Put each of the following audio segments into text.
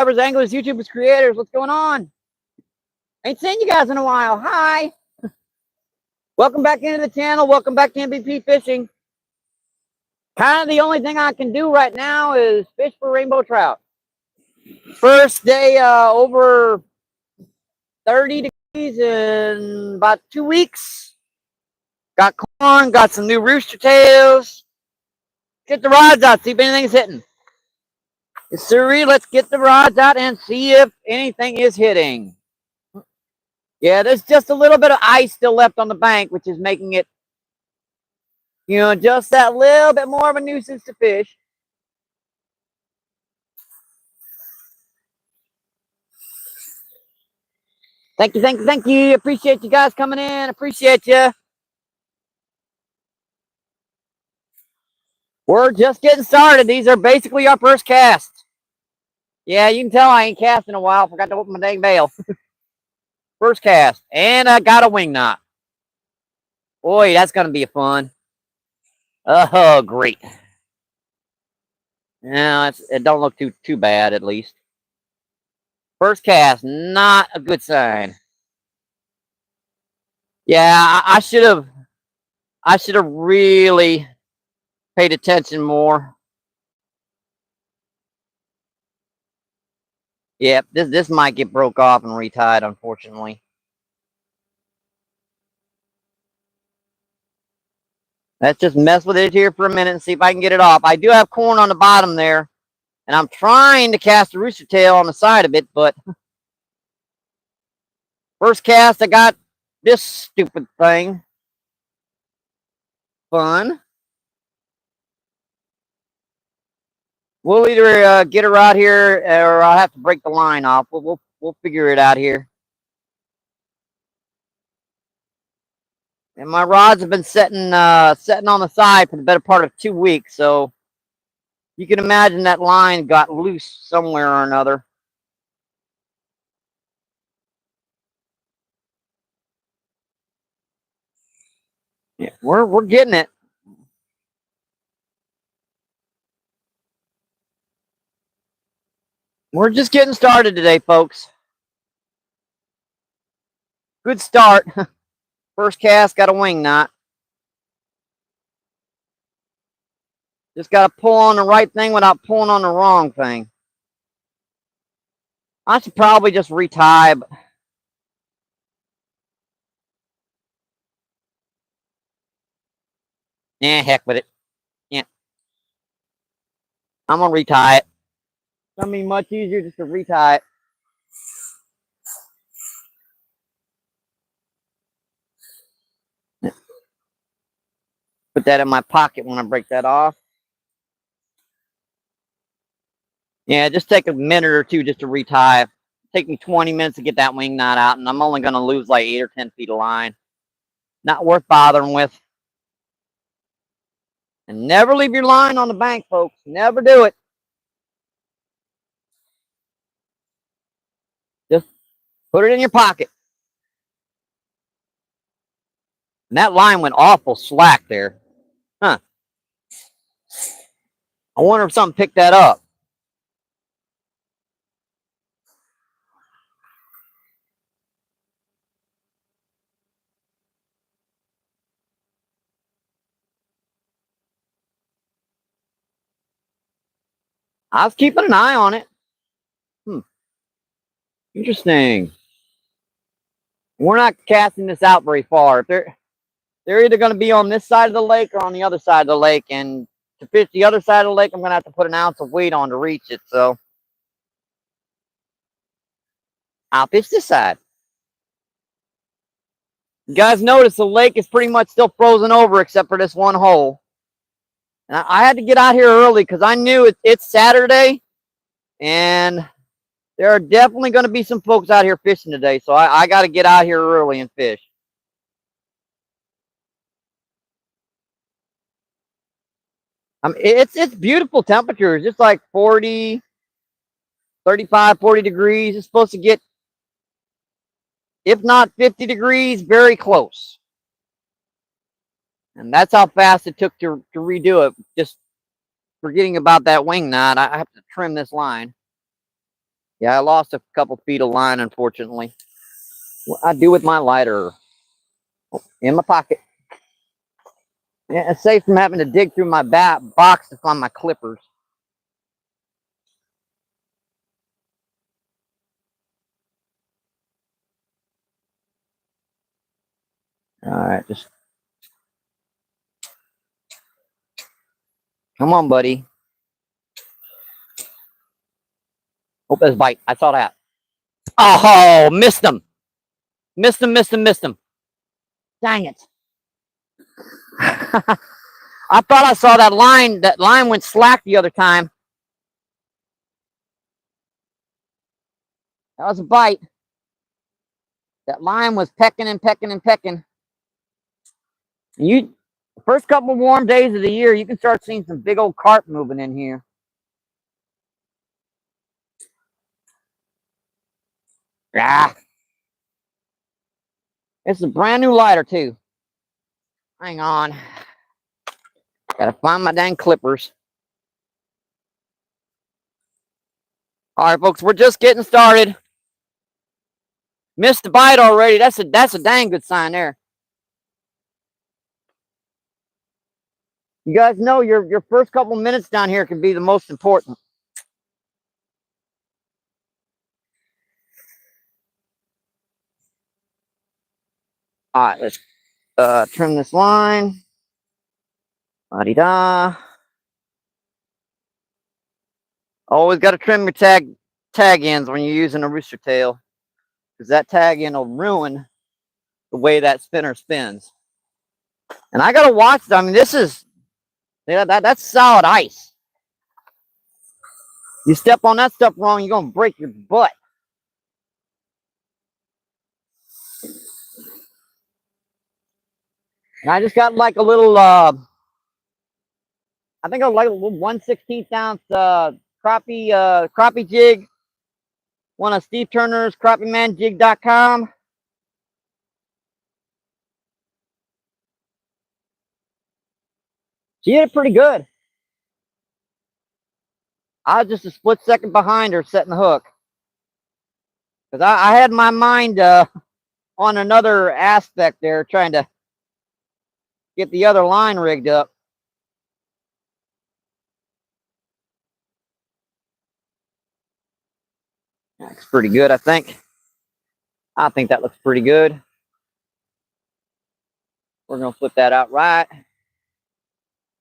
Anglers, YouTubers, creators, what's going on? Ain't seen you guys in a while. Hi. Welcome back into the channel. Welcome back to MBP Fishing. Kind of the only thing I can do right now is fish for rainbow trout. First day over 30 degrees in about 2 weeks. Got corn, got some new rooster tails. Get the rods out, see if anything's hitting. Yes, sirree, let's get the rods out and see if anything is hitting. Yeah, there's just a little bit of ice still left on the bank, which is making it, just that little bit more of a nuisance to fish. Thank you, thank you, thank you. Appreciate you guys coming in. Appreciate you. We're just getting started. These are basically our first cast. Yeah, you can tell I ain't cast in a while. Forgot to open my dang bail. First cast. And I got a wing knot. Boy, that's going to be fun. Oh, great. No, it don't look too bad, at least. First cast, not a good sign. Yeah, I should have really paid attention more. Yep, this might get broke off and retied, unfortunately. Let's just mess with it here for a minute and see if I can get it off. I do have corn on the bottom there, and I'm trying to cast a rooster tail on the side of it, but first cast, I got this stupid thing. Fun. We'll either get her out here, or I'll have to break the line off. We'll figure it out here. And my rods have been setting on the side for the better part of 2 weeks, so you can imagine that line got loose somewhere or another. Yeah, we're getting it. We're just getting started today, folks. Good start. First cast, got a wing knot. Just got to pull on the right thing without pulling on the wrong thing. I should probably just retie, but heck with it. Yeah. I'm going to retie it. It's going to be much easier just to retie it. Put that in my pocket when I break that off. Yeah, just take a minute or two just to retie. Take me 20 minutes to get that wing knot out, and I'm only going to lose like 8 or 10 feet of line. Not worth bothering with. And never leave your line on the bank, folks. Never do it. Just put it in your pocket. And that line went awful slack there. Huh. I wonder if something picked that up. I was keeping an eye on it. Interesting. We're not casting this out very far. They're either going to be on this side of the lake or on the other side of the lake. And to fish the other side of the lake, I'm going to have to put an ounce of weight on to reach it. So I'll fish this side. You guys notice the lake is pretty much still frozen over except for this one hole. And I had to get out here early because I knew it's Saturday. And there are definitely going to be some folks out here fishing today. So I got to get out here early and fish. It's beautiful temperatures. It's like 40, 35, 40 degrees. It's supposed to get, if not 50 degrees, very close. And that's how fast it took to redo it. Just forgetting about that wing knot. I have to trim this line. Yeah, I lost a couple feet of line, unfortunately. What I do with my lighter? Oh, in my pocket. Yeah, it's safe from having to dig through my box to find my clippers. All right, just come on, buddy. Hope that's bite. I saw that. Oh, missed him. Missed him, missed him, missed him. Dang it. I thought I saw that line. That line went slack the other time. That was a bite. That line was pecking and pecking and pecking. And you, the first couple warm days of the year, you can start seeing some big old carp moving in here. Ah, it's a brand new lighter too. Hang on. Gotta find my dang clippers. All right, folks, we're just getting started. Missed the bite already. That's a dang good sign there. You guys know your first couple minutes down here can be the most important. All right, let's trim this line. La-di-da. Always got to trim your tag ends when you're using a rooster tail, because that tag end will ruin the way that spinner spins. And I gotta watch. I mean, this is that's solid ice. You step on that stuff wrong, you're gonna break your butt. And I just got like a little I think I like a little 1/16 ounce crappie jig. One of Steve Turner's crappiemanjig.com. She hit it pretty good. I was just a split second behind her setting the hook. Because I had my mind on another aspect there, trying to get the other line rigged up. Looks pretty good, I think. I think that looks pretty good. We're going to flip that out right.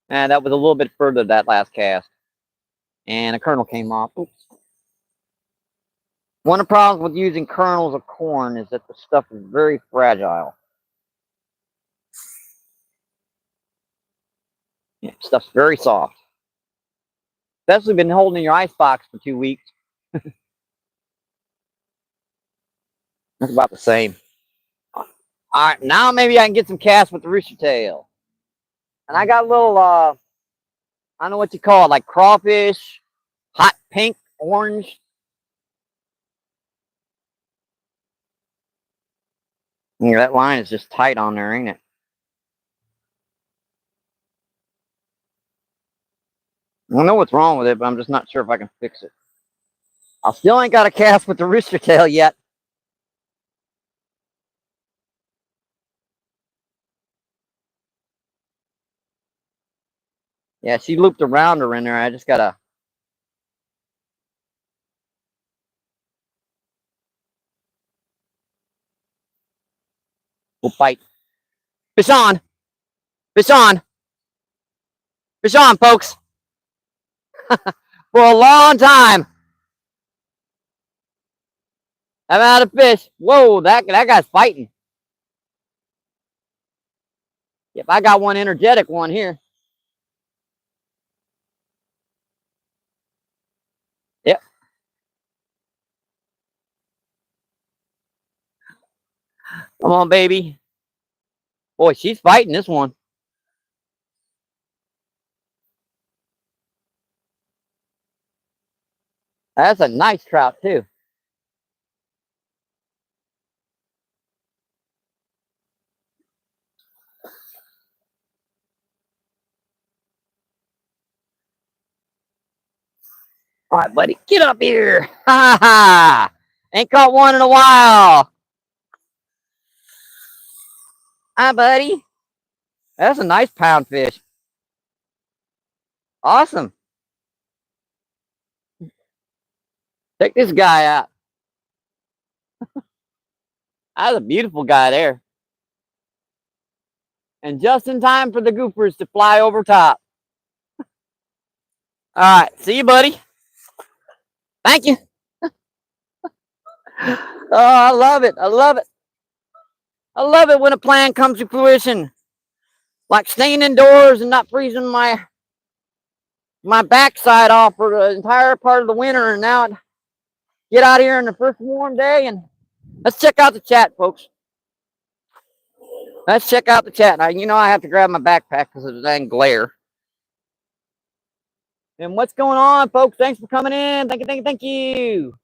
And that was a little bit further that last cast. And a kernel came off. Oops. One of the problems with using kernels of corn is that the stuff is very fragile. Yeah, stuff's very soft. Especially been holding in your ice box for 2 weeks. That's about the same. All right, now maybe I can get some casts with the rooster tail. And I got a little, I don't know what you call it, like crawfish, hot pink, orange. Yeah, that line is just tight on there, ain't it? I know what's wrong with it, but I'm just not sure if I can fix it. I still ain't got a cast with the rooster tail yet. Yeah, she looped around her in there. I just gotta. We'll bite. Fish on! Fish on! Fish on, folks! For a long time. I'm out of fish. Whoa, that guy's fighting. Yep, I got one energetic one here. Yep. Come on, baby. Boy, she's fighting this one. That's a nice trout, too. All right, buddy, get up here. Ha ha ha. Ain't caught one in a while. Hi, buddy. That's a nice pound fish. Awesome. Check this guy out. That's a beautiful guy there. And just in time for the goofers to fly over top. All right, see you, buddy. Thank you. Oh, I love it. I love it. I love it when a plan comes to fruition. Like staying indoors and not freezing my backside off for the entire part of the winter, and now get out here in the first warm day. And let's check out the chat, folks. Let's check out the chat. Now, you know I have to grab my backpack because of the dang glare. And what's going on, folks? Thanks for coming in. Thank you, thank you, thank you.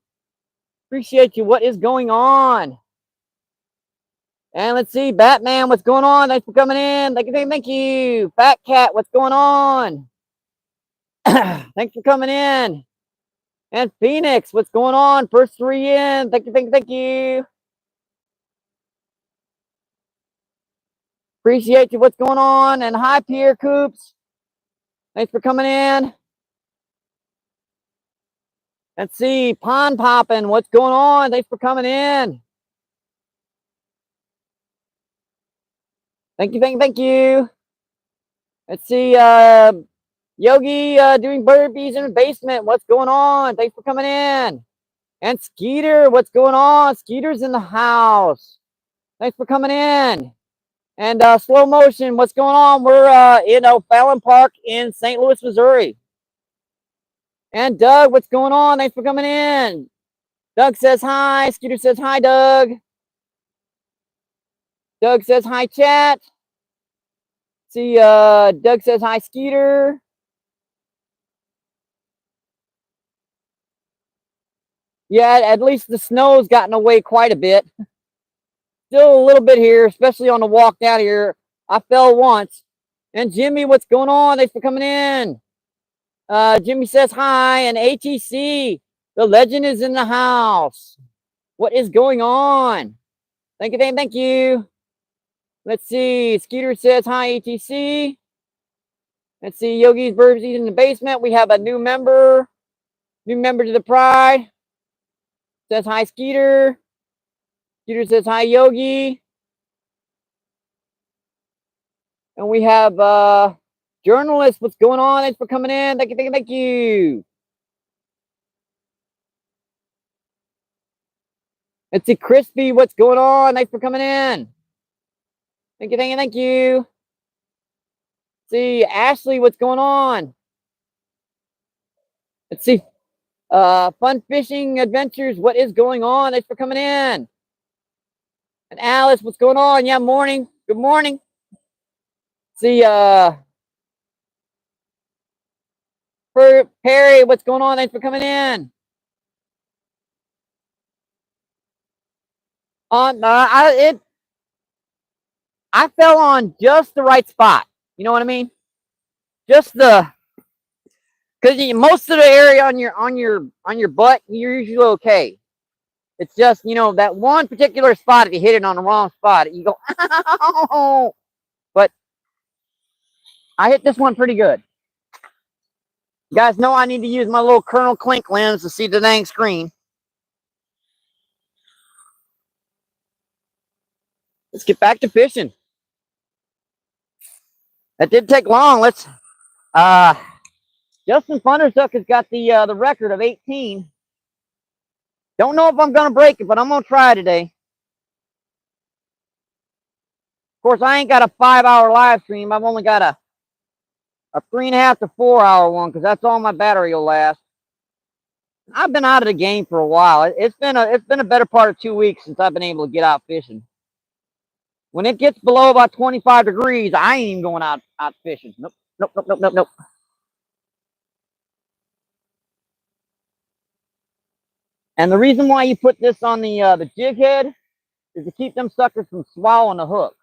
Appreciate you. What is going on? And let's see, Batman, what's going on? Thanks for coming in. Thank you, thank you, thank you. Fat Cat, what's going on? Thanks for coming in. And Phoenix, what's going on? First 3 in. Thank you, thank you, thank you. Appreciate you. What's going on? And hi, Pierre Coops. Thanks for coming in. Let's see, Pond Poppin', what's going on? Thanks for coming in. Thank you, thank you, thank you. Let's see, Yogi doing burpees in the basement. What's going on? Thanks for coming in. And Skeeter, what's going on? Skeeter's in the house. Thanks for coming in. And Slow Motion, what's going on? We're in O'Fallon Park in St. Louis, Missouri. And Doug, what's going on? Thanks for coming in. Doug says hi. Skeeter says hi, Doug. Doug says hi, chat. See, Doug says hi, Skeeter. Yeah, at least the snow's gotten away quite a bit. Still a little bit here, especially on the walk down here. I fell once. And Jimmy, what's going on? Thanks for coming in. Jimmy says hi. And ATC, the legend is in the house. What is going on? Thank you, thank you. Let's see. Skeeter says hi, ATC. Let's see. Yogi's Burpees in the basement. We have a new member. New member to the Pride. Says hi, Skeeter. Skeeter says hi, Yogi. And we have journalists. What's going on? Thanks for coming in. Thank you, thank you, thank you. Let's see, Crispy. What's going on? Thanks for coming in. Thank you, thank you, thank you. See, Ashley, what's going on? Let's see. Fun fishing adventures. What is going on? Thanks for coming in. And Alice, what's going on? Yeah, morning. Good morning. See, for Perry, what's going on? Thanks for coming in. I fell on just the right spot. You know what I mean? Just the, because most of the area on your butt, you're usually okay. It's just, you know, that one particular spot, if you hit it on the wrong spot, you go, ow! But I hit this one pretty good. You guys know I need to use my little Colonel Klink lens to see the dang screen. Let's get back to fishing. That did take long. Let's, Justin Thundersuck has got the record of 18. Don't know if I'm going to break it, but I'm going to try today. Of course, I ain't got a 5-hour live stream. I've only got a 3.5 to 4-hour one because that's all my battery will last. I've been out of the game for a while. It's been a better part of 2 weeks since I've been able to get out fishing. When it gets below about 25 degrees, I ain't even going out fishing. Nope, nope, nope, nope, nope, nope. And the reason why you put this on the jig head is to keep them suckers from swallowing the hook.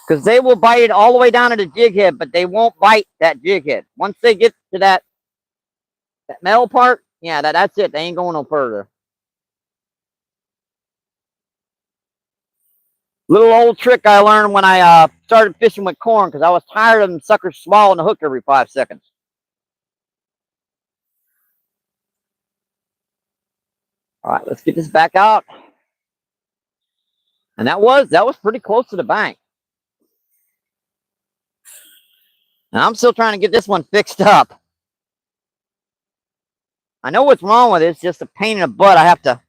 Because they will bite it all the way down to the jig head, but they won't bite that jig head. Once they get to that That metal part, yeah, that's it. They ain't going no further. Little old trick I learned when I started fishing with corn because I was tired of them suckers swallowing the hook every 5 seconds. All right, let's get this back out. And that was pretty close to the bank. And I'm still trying to get this one fixed up. I know what's wrong with it. It's just a pain in the butt. I have to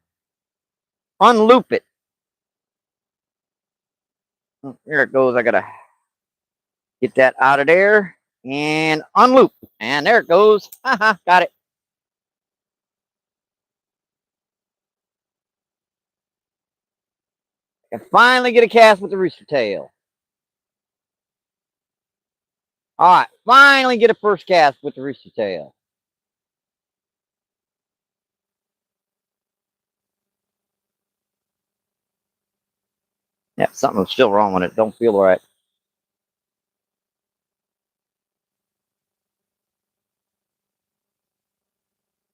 unloop it. Oh, there it goes. I gotta get that out of there and unloop. And there it goes. Haha, got it. I finally get a cast with the rooster tail. All right, finally get a first cast with the rooster tail. Yeah, something's still wrong with it. Don't feel right.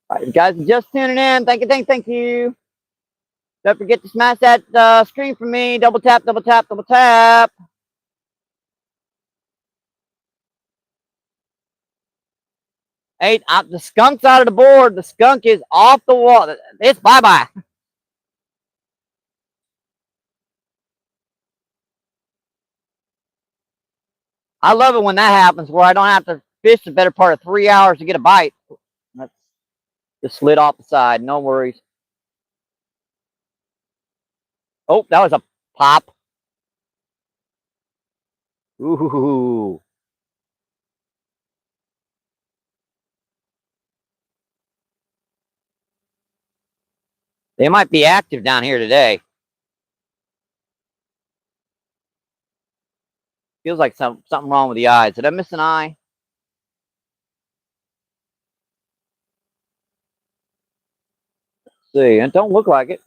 All right, you guys are just tuning in. Thank you, thank you. Don't forget to smash that screen for me. Double tap, double tap, double tap. Hey, the skunk's out of the board. The skunk is off the wall. It's bye-bye. I love it when that happens where I don't have to fish the better part of 3 hours to get a bite. That's just slid off the side. No worries. Oh, that was a pop. Ooh. They might be active down here today. Feels like something wrong with the eyes. Did I miss an eye? Let's see, it don't look like it.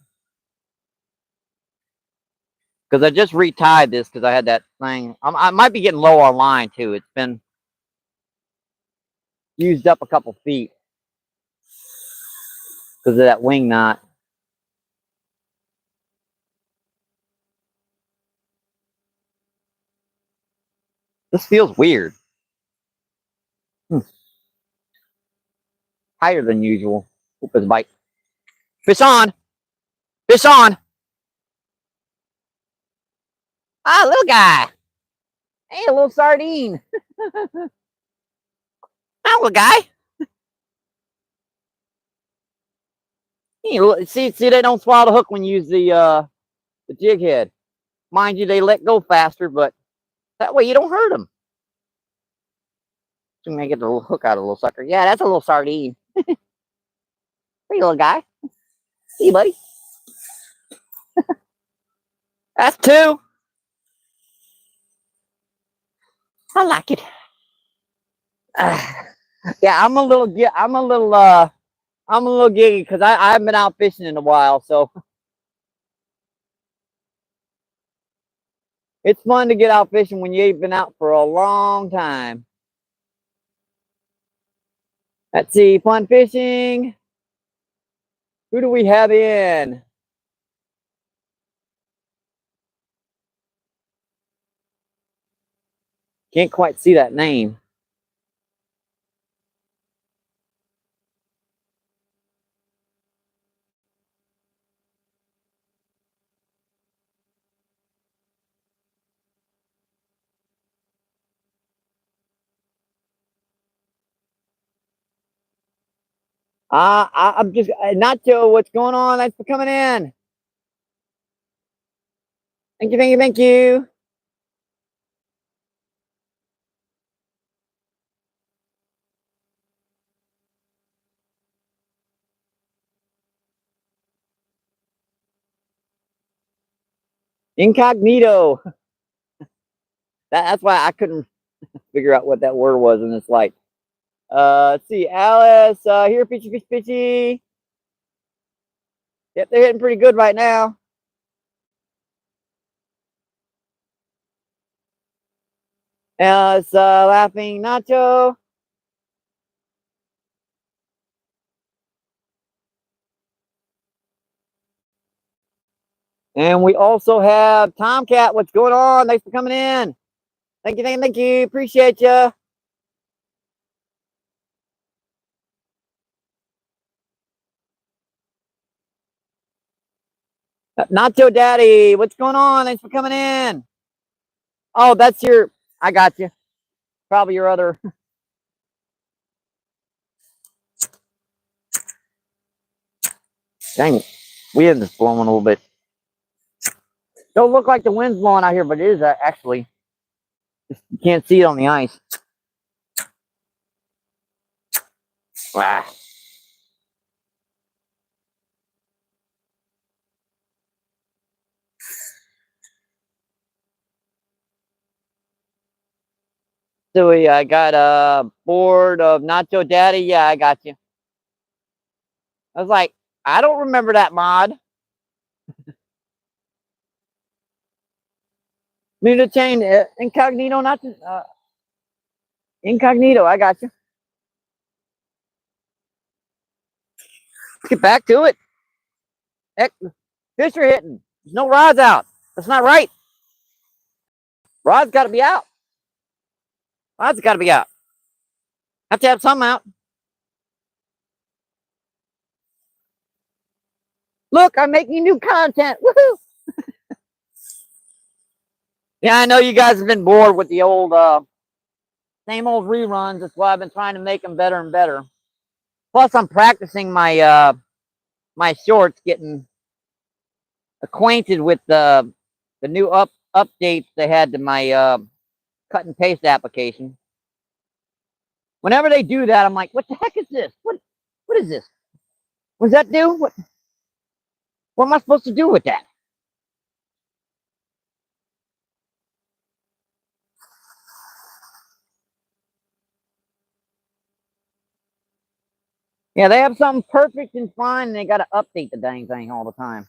Because I just retied this because I had that thing. I might be getting low on line too. It's been used up a couple feet because of that wing knot. This feels weird. Higher than usual. Hope it's a bite. Fish on! Fish on! Ah, little guy! Hey, a little sardine. Ah, little guy. Hey, see, they don't swallow the hook when you use the jig head. Mind you, they let go faster, but that way you don't hurt them. So I get the little hook out of the little sucker. Yeah, that's a little sardine. Hey, little guy. Hey, buddy. That's two. I like it. Yeah, I'm a little giddy because I haven't been out fishing in a while, so it's fun to get out fishing when you ain't been out for a long time. Let's see, fun fishing. Who do we have in? Can't quite see that name. I'm just Nacho. What's going on? Thanks for coming in. Thank you, thank you, thank you. Incognito. That's why I couldn't figure out what that word was, and it's like, let's see, Alice, here, fishy, fish, fishy. Yep, they're hitting pretty good right now. Alice, laughing, Nacho. And we also have Tomcat. What's going on? Thanks for coming in. Thank you, thank you, thank you. Appreciate you. Nacho Daddy, what's going on? Thanks for coming in. Oh, that's your, I got you. Probably your other. Dang it. Wind is blowing a little bit. Don't look like the wind's blowing out here, but it is actually. You can't see it on the ice. Wow. So I got a board of Nacho Daddy. Yeah, I got you. I was like, I don't remember that mod. Need to change incognito, not to, incognito. I got you. Let's get back to it. Heck, fish are hitting. There's no rods out. That's not right. Rod's got to be out. Rod's got to be out. Have to have some out. Look, I'm making new content. Woohoo! Yeah, I know you guys have been bored with the old, same old reruns. That's why I've been trying to make them better and better. Plus, I'm practicing my my shorts, getting acquainted with the new updates they had to my cut and paste application. Whenever they do that, I'm like, what the heck is this? What is this? What does that do? What am I supposed to do with that? Yeah, they have something perfect and fine, and they got to update the dang thing all the time.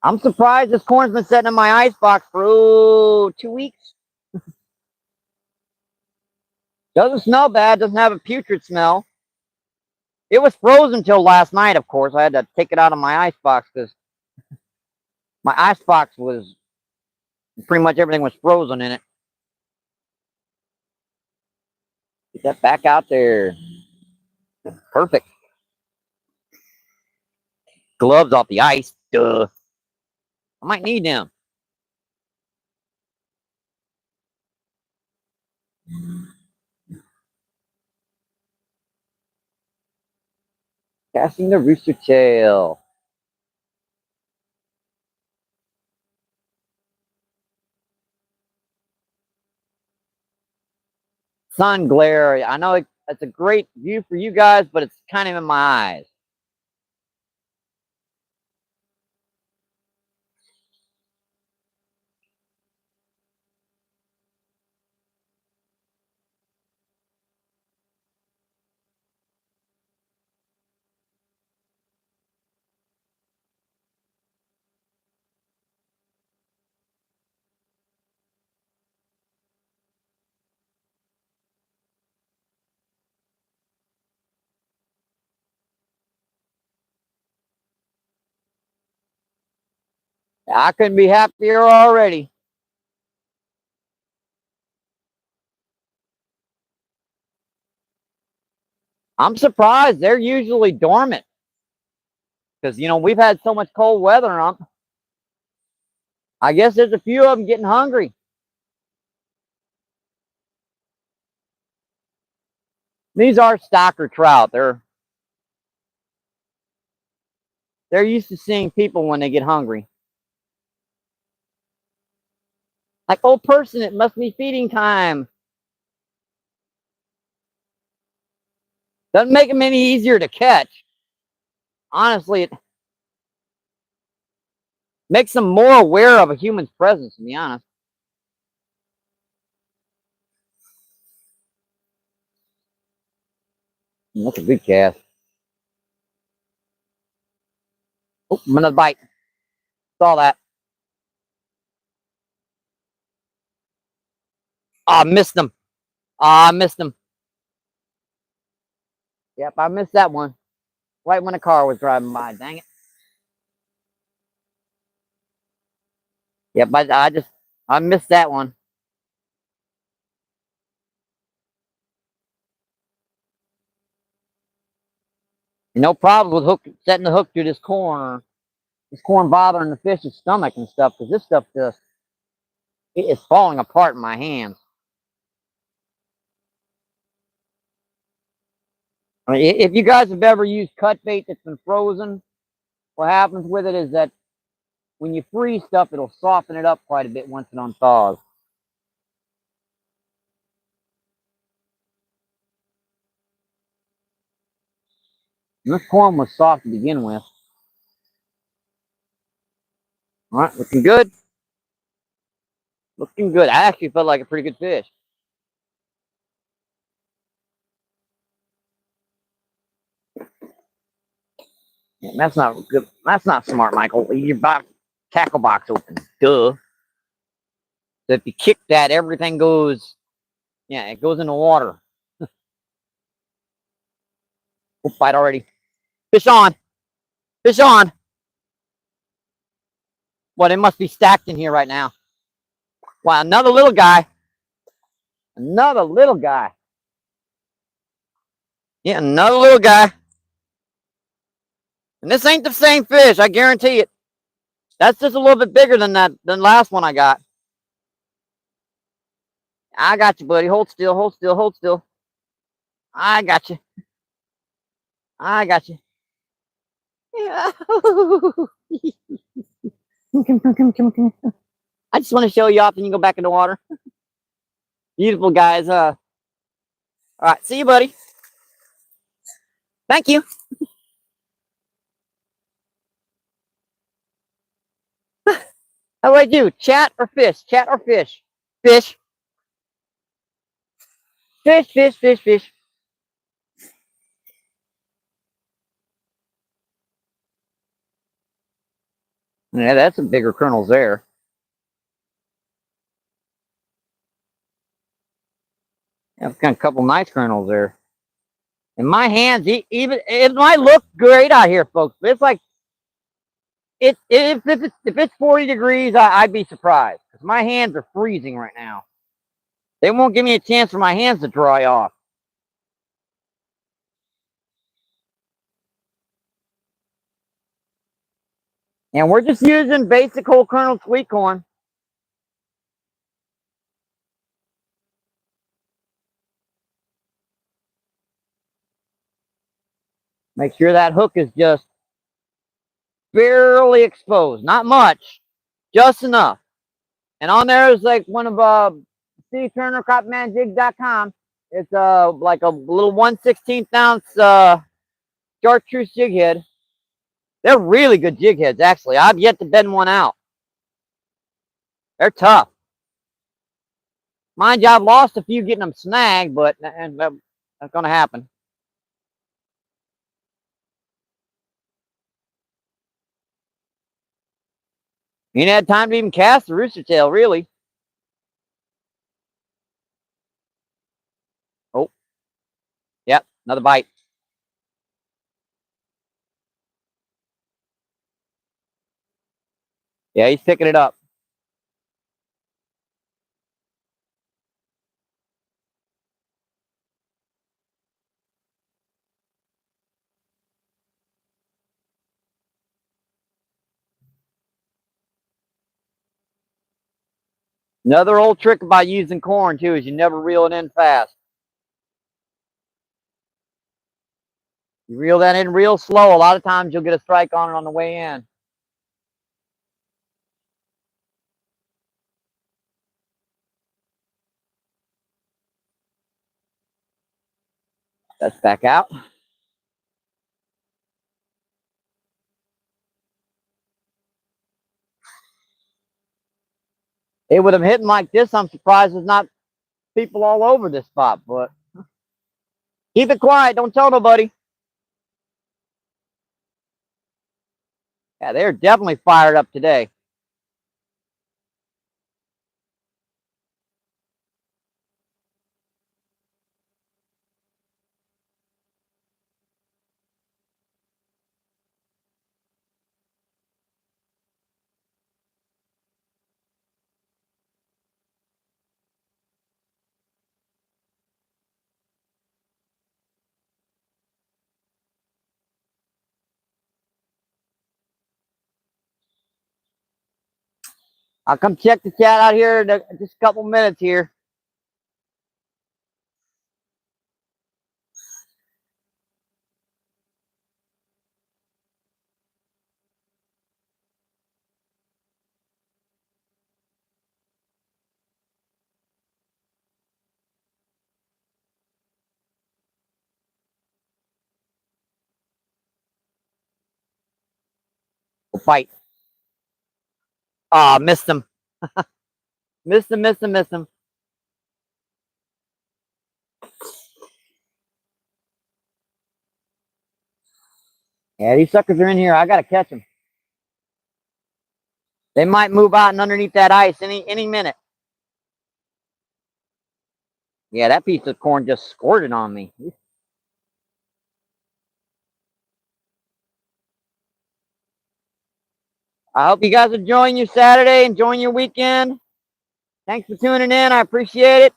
I'm surprised this corn's been sitting in my ice box for 2 weeks. Doesn't smell bad. Doesn't have a putrid smell. It was frozen till last night, of course. I had to take it out of my ice box because my ice box was pretty much everything was frozen in it. Get that back out there. Perfect. Gloves off the ice. Duh. I might need them. Casting the rooster tail. Sun glare. I know it's a great view for you guys, but it's kind of in my eyes. I couldn't be happier already. I'm surprised. They're usually dormant because, we've had so much cold weather on them. I guess there's a few of them getting hungry. These are stocker trout. They're used to seeing people when they get hungry. Like, old person, it must be feeding time. Doesn't make them any easier to catch. Honestly, it makes them more aware of a human's presence, to be honest. That's a good cast. Oh, another bite. Saw that. I missed them. I missed them. Yep, I missed that one. Right when a car was driving by. Dang it. Yep, I missed that one. And no problem with setting the hook through this corn. This corn bothering the fish's stomach and stuff, because this stuff just, it is falling apart in my hands. I mean, if you guys have ever used cut bait that's been frozen, what happens with it is that when you freeze stuff, it'll soften it up quite a bit once it unthaws. And this corn was soft to begin with. All right, looking good. Looking good. I actually felt like a pretty good fish. Yeah, that's not good. That's not smart, Michael. Your tackle box open. Duh. So if you kick that, everything goes. Yeah, it goes in the water. Oh, bite already. Fish on. Fish on. Well, they must be stacked in here right now. Wow, another little guy. Another little guy. Yeah, another little guy. And this ain't the same fish, I guarantee it. That's just a little bit bigger than the last one I got. I got you, buddy. Hold still, hold still, hold still. I got you. I got you. Yeah. Come. I just want to show you off and you go back in the water. Beautiful guys. All right, see you, buddy. Thank you. How do I do? Chat or fish? Chat or fish? Fish. Fish, fish, fish, fish. Yeah, that's some bigger kernels there. Yeah, I've got a couple nice kernels there. In my hands, even it might look great out here, folks, but it's like if it's 40 degrees, I'd be surprised because my hands are freezing right now. They won't give me a chance for my hands to dry off. And we're just using basic whole kernel sweet corn. Make sure that hook is just barely exposed, not much, just enough. And on there is like one of Steve Turner, CropmanJigs.com. It's like a little 1/16 ounce chartreuse jig head. They're really good jig heads, actually. I've yet to bend one out. They're tough. Mind you, I've lost a few getting them snagged, but that's going to happen. You ain't had time to even cast the rooster tail, really. Oh, yep, another bite. Yeah, he's picking it up. Another old trick about using corn, too, is you never reel it in fast. You reel that in real slow, a lot of times you'll get a strike on it on the way in. That's back out. It would have hit like this. I'm surprised there's not people all over this spot, but keep it quiet. Don't tell nobody. Yeah, they're definitely fired up today. I'll come check the chat out here in just a couple minutes here. We'll fight. Oh, missed him. Missed him. Yeah, these suckers are in here. I gotta catch them. They might move out and underneath that ice any minute. Yeah, that piece of corn just squirted on me. I hope you guys are enjoying your Saturday, enjoying your weekend. Thanks for tuning in. I appreciate it.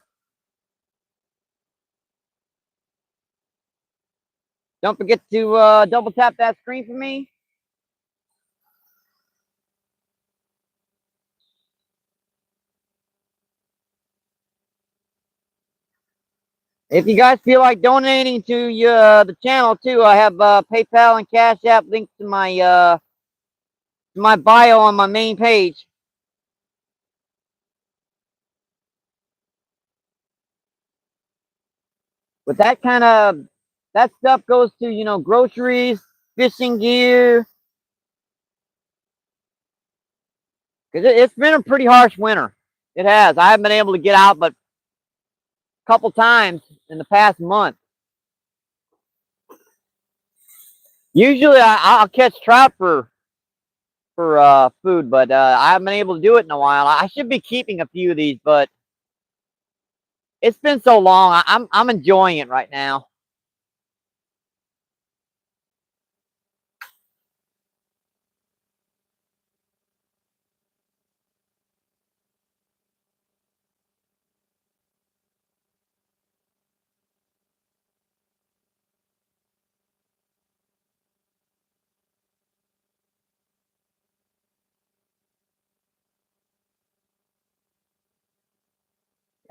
Don't forget to double tap that screen for me. If you guys feel like donating to the channel too, I have PayPal and Cash App linked to my bio on my main page. But that stuff goes to groceries, fishing gear. Because it's been a pretty harsh winter. It has. I haven't been able to get out but a couple times in the past month. Usually I'll catch trout for food, but I haven't been able to do it in a while. I should be keeping a few of these, but it's been so long. I'm enjoying it right now.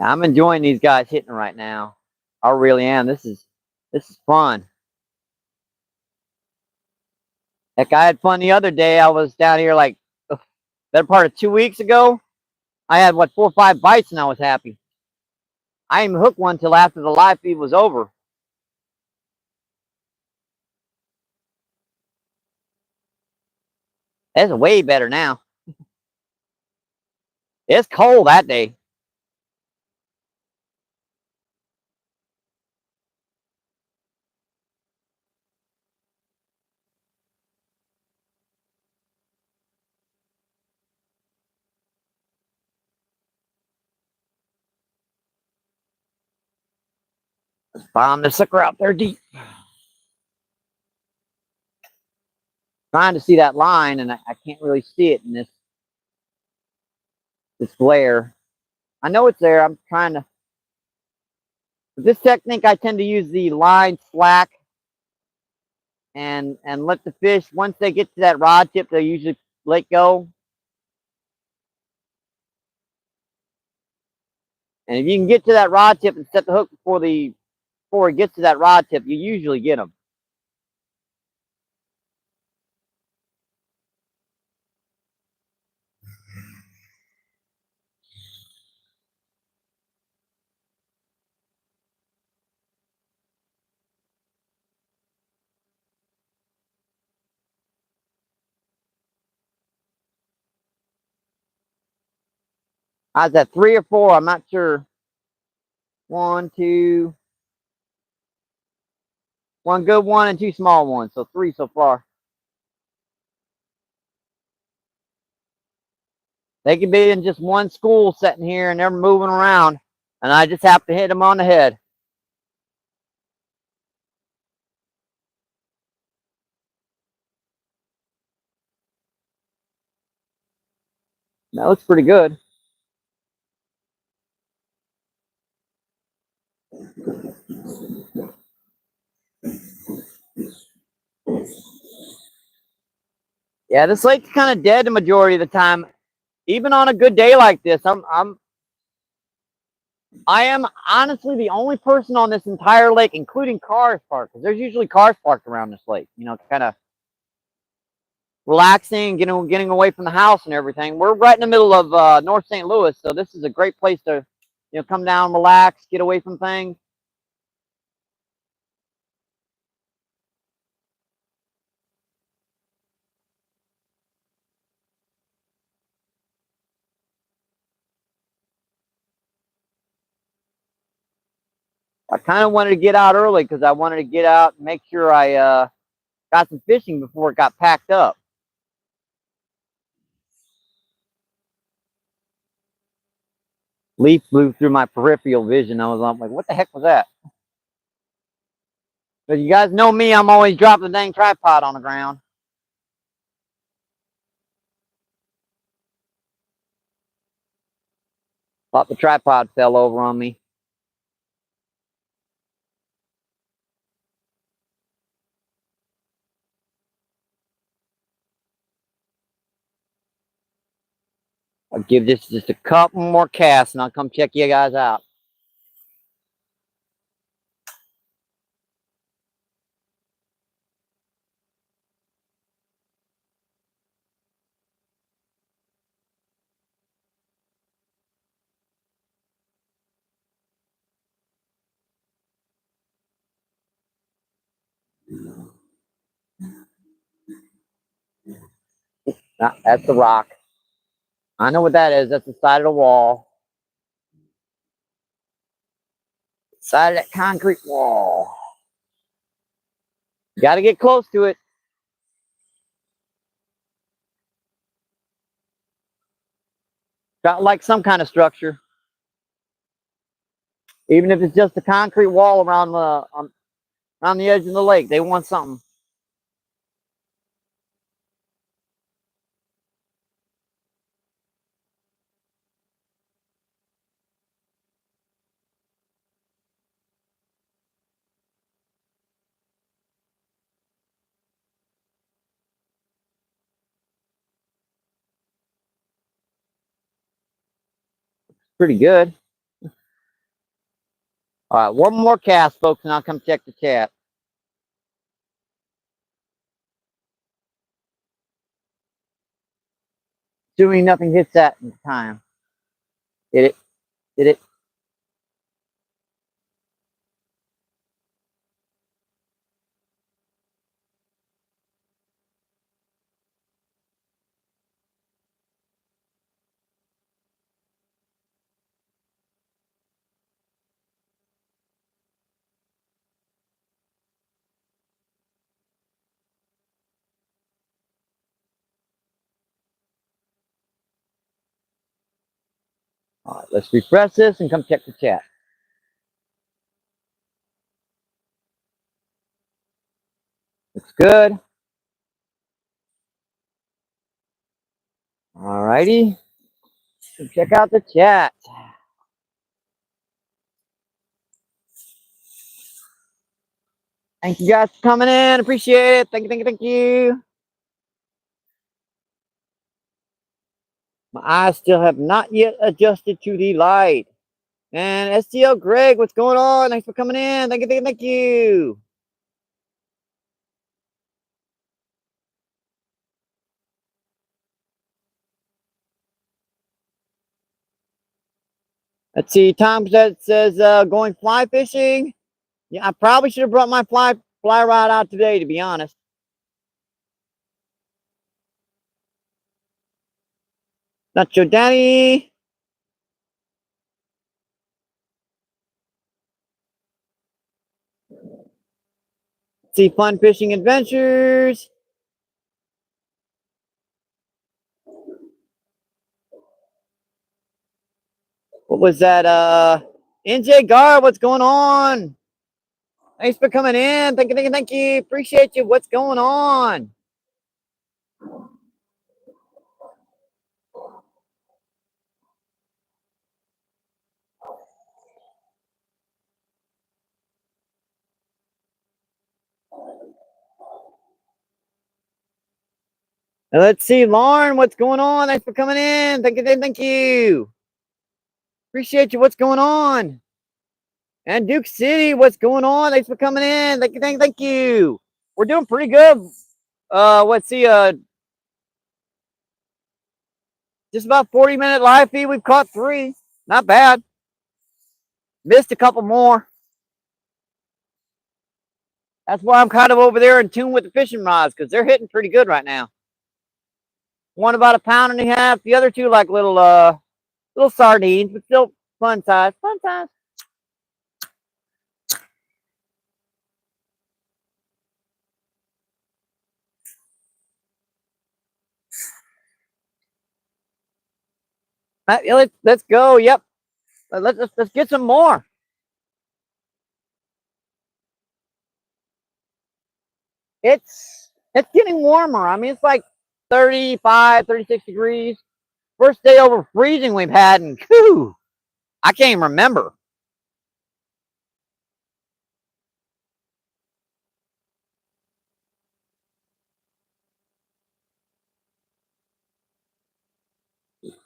I'm enjoying these guys hitting right now. I really am. This is fun. Heck, I had fun the other day. I was down here like better part of 2 weeks ago. I had 4 or 5 bites and I was happy. I didn't hook one till after the live feed was over. It's way better now. It's cold that day. Let's bomb the sucker out there deep. Trying to see that line and I can't really see it in this glare. I know it's there. I'm trying to. With this technique, I tend to use the line slack and let the fish, once they get to that rod tip, they usually let go. And if you can get to that rod tip and set the hook before it gets to that rod tip, you usually get them. I was at 3 or 4. I'm not sure. 1, 2. 1 good one and 2 small ones. So 3 so far. They could be in just one school sitting here and they're moving around. And I just have to hit them on the head. That looks pretty good. Yeah, this lake's kind of dead the majority of the time. even on a good day like this, I am honestly the only person on this entire lake, including cars parked, because there's usually cars parked around this lake, you know, kind of relaxing, getting away from the house and everything. We're right in the middle of North St. Louis, so this is a great place to, you know, come down, relax, get away from things. I kind of wanted to get out early because I wanted to get out and make sure I got some fishing before it got packed up. Leaf blew through my peripheral vision. I'm like, what the heck was that? But you guys know me, I'm always dropping the dang tripod on the ground. Thought the tripod fell over on me. I'll give this just a couple more casts and I'll come check you guys out. That's the rock. I know what that is. That's the side of the wall. Side of that concrete wall. You got to get close to it. Got like some kind of structure. Even if it's just a concrete wall around the edge of the lake, they want something. Pretty good. All right, one more cast, folks, and I'll come check the chat. Assuming nothing hits that in time. Did it? Did it? All right, let's refresh this and come check the chat. Looks good. All righty. Check out the chat. Thank you guys for coming in. Appreciate it. Thank you, thank you, thank you. My eyes still have not yet adjusted to the light. And STL Greg, what's going on? Thanks for coming in. Thank you, thank you, thank you. Let's see. Tom says going fly fishing. Yeah, I probably should have brought my fly rod out today, to be honest. Nacho Daddy. Let's see, fun fishing adventures. What was that? NJ Gar, what's going on? Thanks for coming in. Thank you, thank you, thank you. Appreciate you. What's going on? Now let's see, Lauren, what's going on? Thanks for coming in. Thank you, thank you. Appreciate you. What's going on? And Duke City, what's going on? Thanks for coming in. Thank you, thank you. We're doing pretty good. Let's see, just about 40-minute live feed. We've caught 3. Not bad. Missed a couple more. That's why I'm kind of over there in tune with the fishing rods, because they're hitting pretty good right now. One about 1.5 pounds. The other 2 like little sardines, but still fun size. Fun size. Let's go. Yep. Let's get some more. It's getting warmer. I mean, it's like 35, 36 degrees. First day over freezing we've had, and whew, I can't even remember.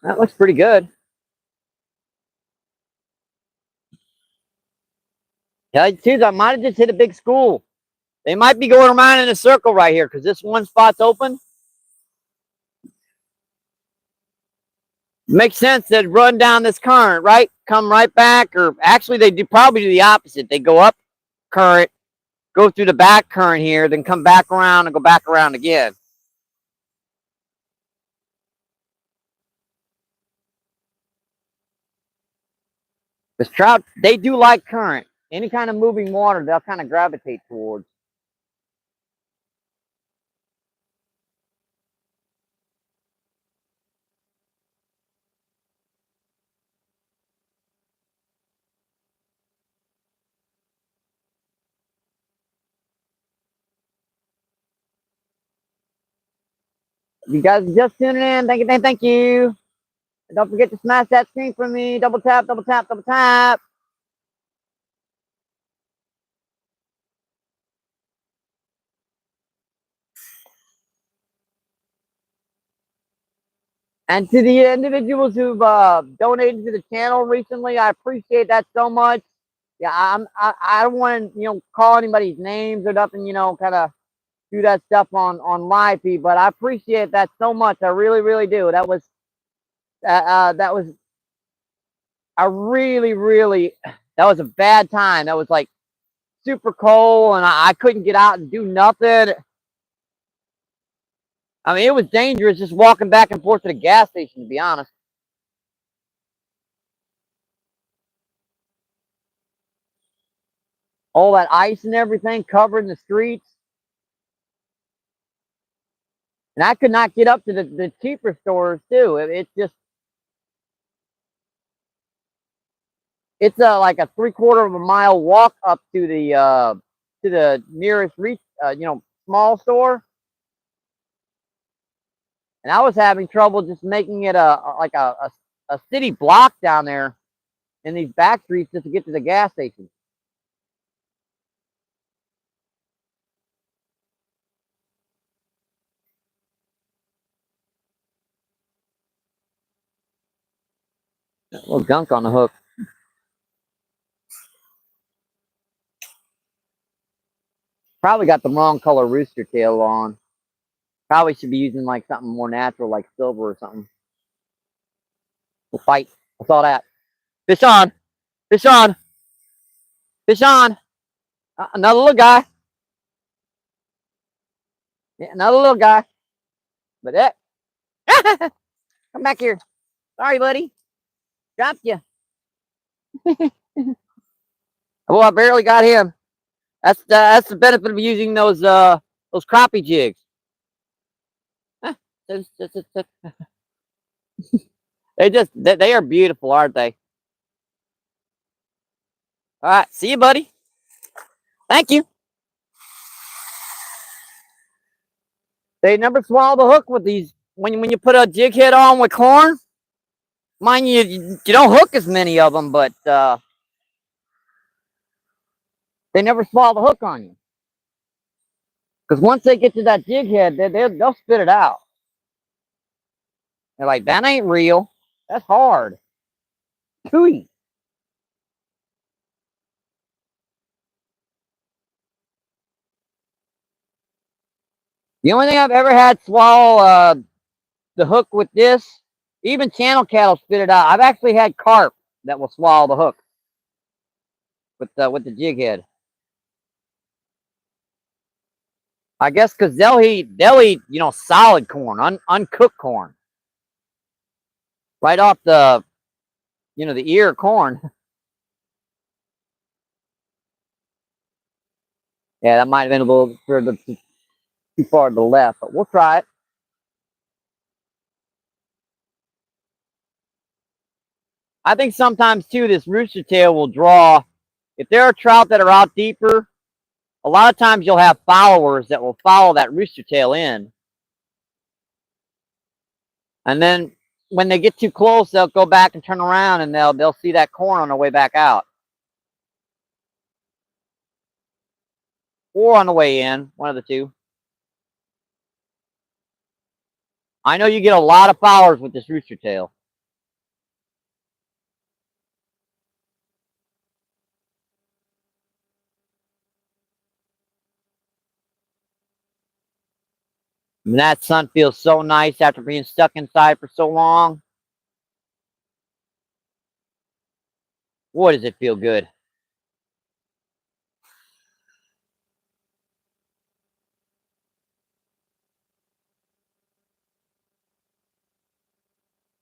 That looks pretty good. Tell you the truth, I might have just hit a big school. They might be going around in a circle right here because this one spot's open. Makes sense that run down this current, right? Come right back, or actually they probably do the opposite. They go up current, go through the back current here, then come back around and go back around again. Because trout, they do like current. Any kind of moving water, they'll kind of gravitate towards. You guys are just tuning in. Thank you, thank you. And don't forget to smash that screen for me. Double tap, double tap, double tap. And to the individuals who've donated to the channel recently, I appreciate that so much. Yeah, I don't want to call anybody's names or nothing, kind of do that stuff on live feed, but I appreciate that so much. I really, really do. That was I really, really, that was a bad time. That was like super cold, and I couldn't get out and do nothing. I mean, it was dangerous just walking back and forth to the gas station, to be honest. All that ice and everything covering the streets. And I could not get up to the cheaper stores, too. It's just, it's like a 3/4 of a mile walk up to the nearest small store. And I was having trouble just making it a city block down there in these back streets just to get to the gas station. A little gunk on the hook. Probably got the wrong color rooster tail on. Probably should be using like something more natural, like silver or something. We'll fight. I saw that. Fish on. Fish on. Fish on. Another little guy. Yeah, another little guy. But that. Come back here. Sorry, buddy. Dropped you. Well, I barely got him. That's the benefit of using those crappie jigs. They are beautiful, aren't they? All right, see you, buddy. Thank you. They never swallow the hook with these. When you put a jig head on with corn, mind you don't hook as many of them, but they never swallow the hook on you. Because once they get to that jig head, they'll spit it out. They're like, that ain't real. That's hard. Tooey. The only thing I've ever had swallow the hook with this, even channel cattle spit it out. I've actually had carp that will swallow the hook with the jig head. I guess because they'll eat solid corn, uncooked corn, right off the ear of corn. Yeah, that might have been a little further too far to the left, but we'll try it. I think sometimes too this rooster tail will draw. If there are trout that are out deeper, a lot of times you'll have followers that will follow that rooster tail in, and then when they get too close, they'll go back and turn around, and they'll see that corn on their way back out, or on the way in, one of the two. I know you get a lot of followers with this rooster tail. And that sun feels so nice after being stuck inside for so long. Boy, does it feel good.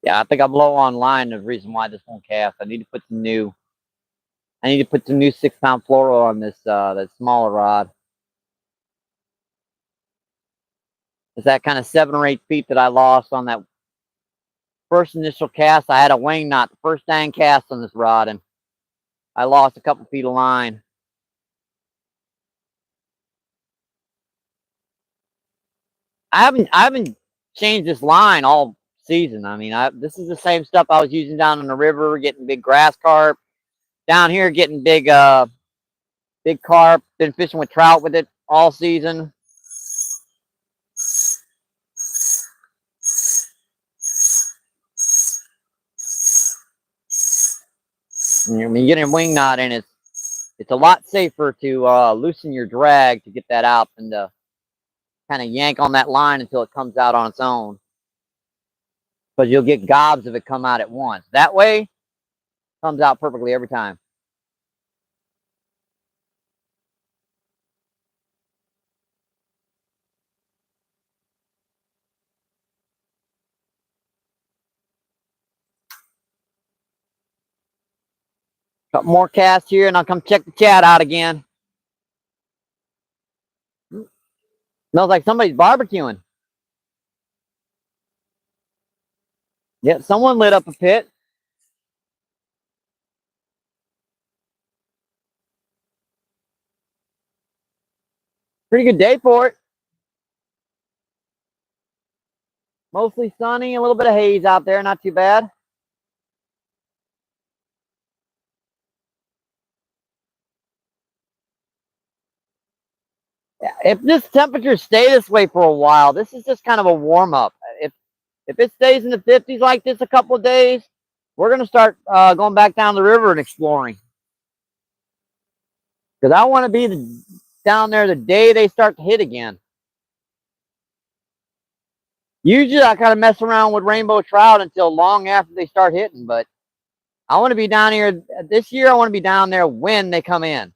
Yeah, I think I'm low on line. The reason why this won't cast. I need to put some new 6-pound fluoro on this that smaller rod. It's that kind of 7 or 8 feet that I lost on that first initial cast. I had a wing knot the first dang cast on this rod, and I lost a couple feet of line. I haven't changed this line all season. I mean, this is the same stuff I was using down in the river, getting big grass carp. Down here, getting big carp. Been fishing with trout with it all season. I mean, getting a wing knot in it's a lot safer to loosen your drag to get that out than to kind of yank on that line until it comes out on its own. Because you'll get gobs of it come out at once. That way, it comes out perfectly every time. Couple more casts here, and I'll come check the chat out again. Smells like somebody's barbecuing. Yeah, someone lit up a pit. Pretty good day for it. Mostly sunny, a little bit of haze out there, not too bad. If this temperature stay this way for a while, this is just kind of a warm up. If it stays in the 50s like this a couple of days, we're gonna start going back down the river and exploring. Because I want to be down there the day they start to hit again. Usually I kind of mess around with rainbow trout until long after they start hitting, but I want to be down here this year. I want to be down there when they come in.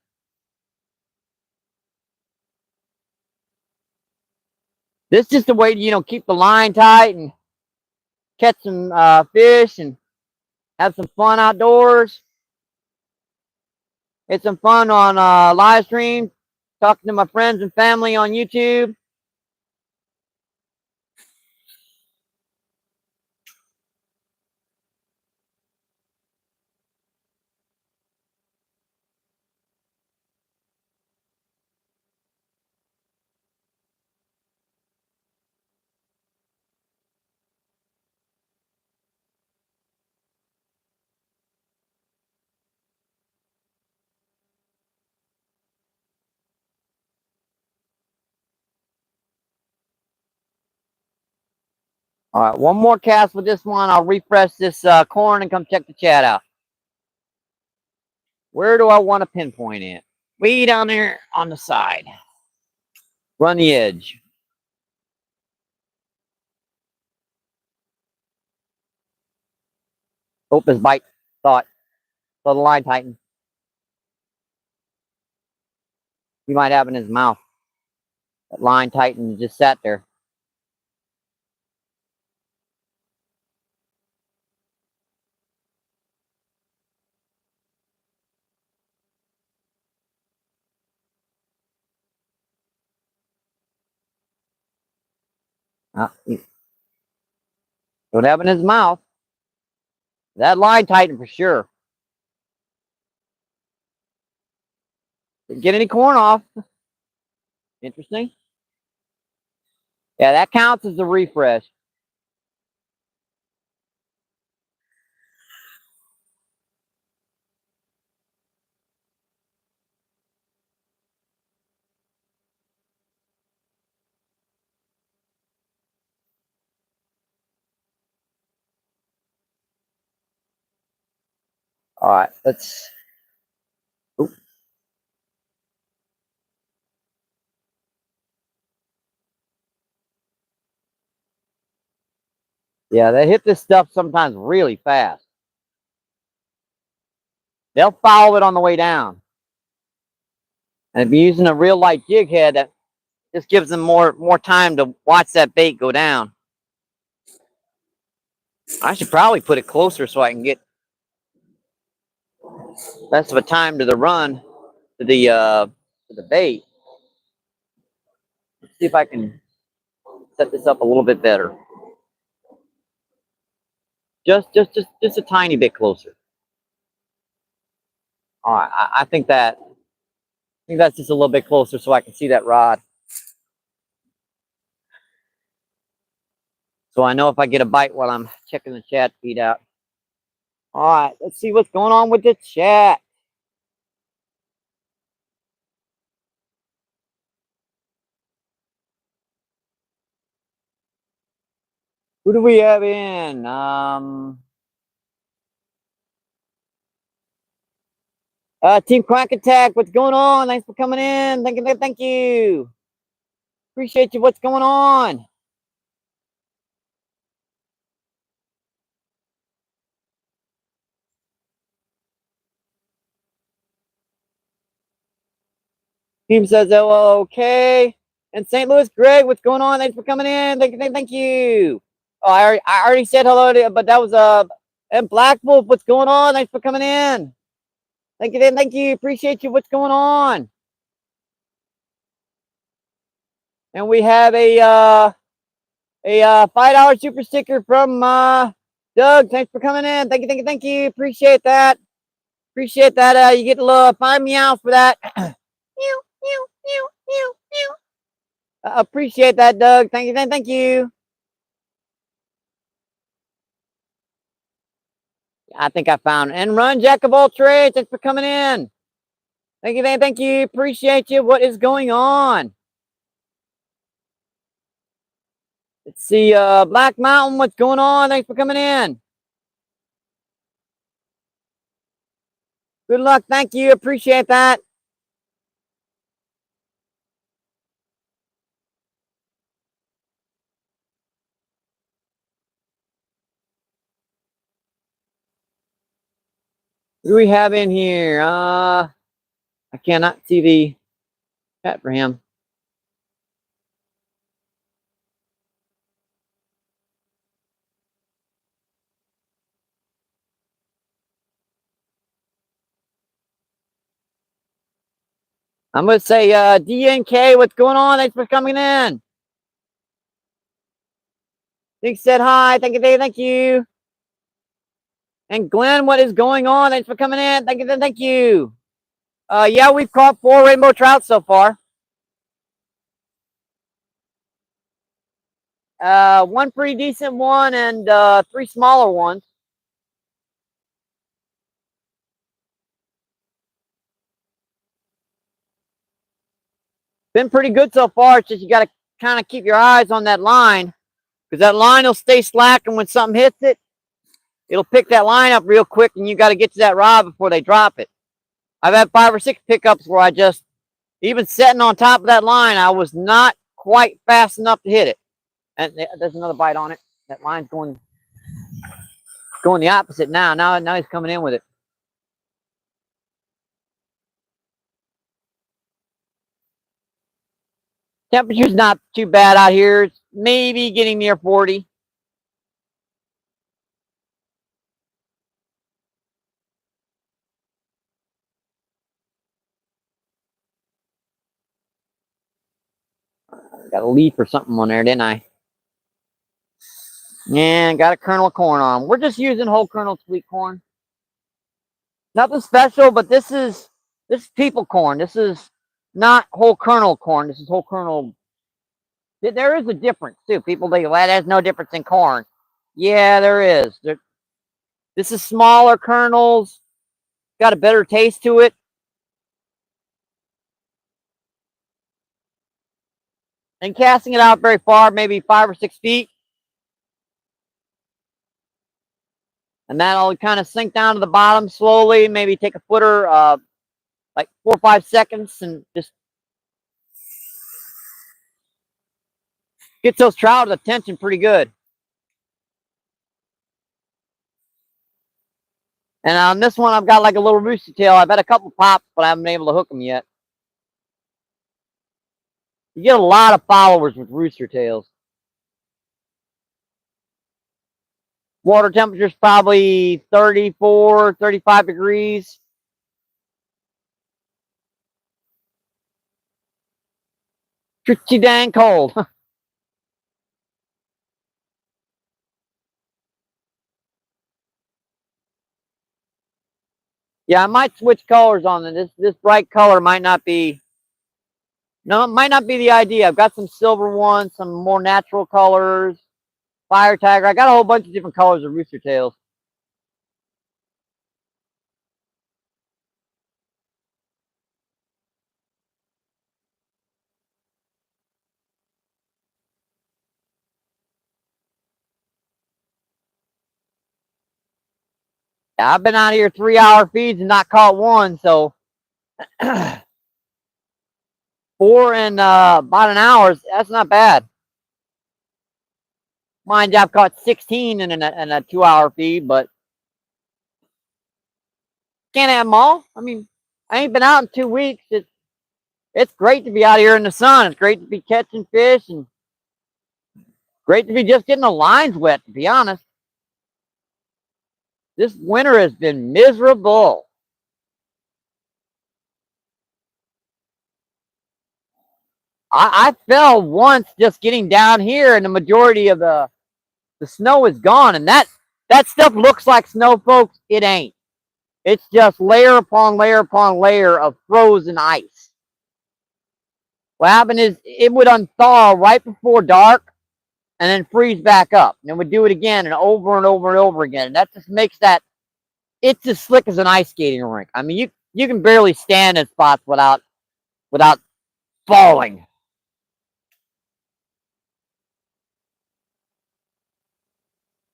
This is just a way to keep the line tight and catch some fish and have some fun outdoors. It's some fun on live stream, talking to my friends and family on YouTube. All right, one more cast with this one. I'll refresh this corn and come check the chat out. Where do I want to pinpoint it? Way down there on the side. Run the edge. Hope his bite thought. So the line tighten. He might have in his mouth. That line tightened and just sat there. Don't have in his mouth. That line tightened for sure. Didn't get any corn off. Interesting. Yeah, that counts as a refresh. All right, let's. Oop. Yeah, they hit this stuff sometimes really fast. They'll follow it on the way down. And if you're using a real light jig head, that just gives them more time to watch that bait go down. I should probably put it closer so I can get less of a time to the run to the bait. Let's see if I can set this up a little bit better. Just a tiny bit closer. All right, I think that's just a little bit closer so I can see that rod. So I know if I get a bite while I'm checking the chat feed out. All right, let's see what's going on with the chat. Who do we have in? Team Quack Attack, what's going on? Thanks for coming in. Thank you. Appreciate you. What's going on? Team says, oh, okay. And St. Louis, Greg, what's going on? Thanks for coming in. Thank you. Oh, I already said hello to you, but that was and Black Wolf, what's going on? Thanks for coming in. Thank you. Appreciate you. What's going on? And we have a $5 super sticker from Doug. Thanks for coming in. Thank you. Appreciate that. Appreciate that. You get a little 5 meows for that. Appreciate that, Doug. Thank you. I think I found and run Jack of all trades. Thanks for coming in. Thank you. Appreciate you. What is going on? Let's see, Black Mountain, what's going on? Thanks for coming in. Good luck. Thank you. Appreciate that. Who do we have in here? I cannot see the chat for him. I'm going to say DNK, what's going on? Thanks for coming in. Nick said hi. Thank you. And Glenn, what is going on? Thanks for coming in. Thank you. Yeah, we've caught 4 rainbow trout so far. One pretty decent one and 3 smaller ones. Been pretty good so far. It's just you got to kind of keep your eyes on that line. because that line will stay slack, and when something hits it, it'll pick that line up real quick, and you got to get to that rod before they drop it. I've had 5 or 6 pickups where I just, even sitting on top of that line, I was not quite fast enough to hit it. And there's another bite on it. That line's going the opposite now. Now he's coming in with it. Temperature's not too bad out here. It's maybe getting near 40. Got a leaf or something on there, didn't I? Yeah, got a kernel of corn on them. We're just using whole kernel sweet corn. Nothing special, but this is people corn. This is not whole kernel corn. This is whole kernel. There is a difference too. People think, well, there's no difference in corn. Yeah, there is. This is smaller kernels. Got a better taste to it. And casting it out very far, maybe 5 or 6 feet. And that'll kind of sink down to the bottom slowly. Maybe take a footer, like 4 or 5 seconds, and just get those trout attention pretty good. And on this one, I've got like a little rooster tail. I've had a couple pops, but I haven't been able to hook them yet. You get a lot of followers with rooster tails. Water temperature is probably 34, 35 degrees. Pretty dang cold. Yeah, I might switch colors on them. This bright color might not be. No, it might not be the idea. I've got some silver ones, some more natural colors, fire tiger. I got a whole bunch of different colors of rooster tails. Yeah, I've been out here 3-hour feeds and not caught one, so 4 in about an hour, that's not bad. Mind you, I've caught 16 in a 2-hour feed, but can't have them all. I mean, I ain't been out in 2 weeks. It's great to be out here in the sun. It's great to be catching fish, and great to be just getting the lines wet, to be honest. This winter has been miserable. I fell once just getting down here, and the majority of the snow is gone, and that stuff looks like snow, folks. It ain't. It's just layer upon layer upon layer of frozen ice. What happened is it would unthaw right before dark and then freeze back up. And it would do it again and over and over and over again. And that just makes it's as slick as an ice skating rink. I mean, you can barely stand in spots without falling.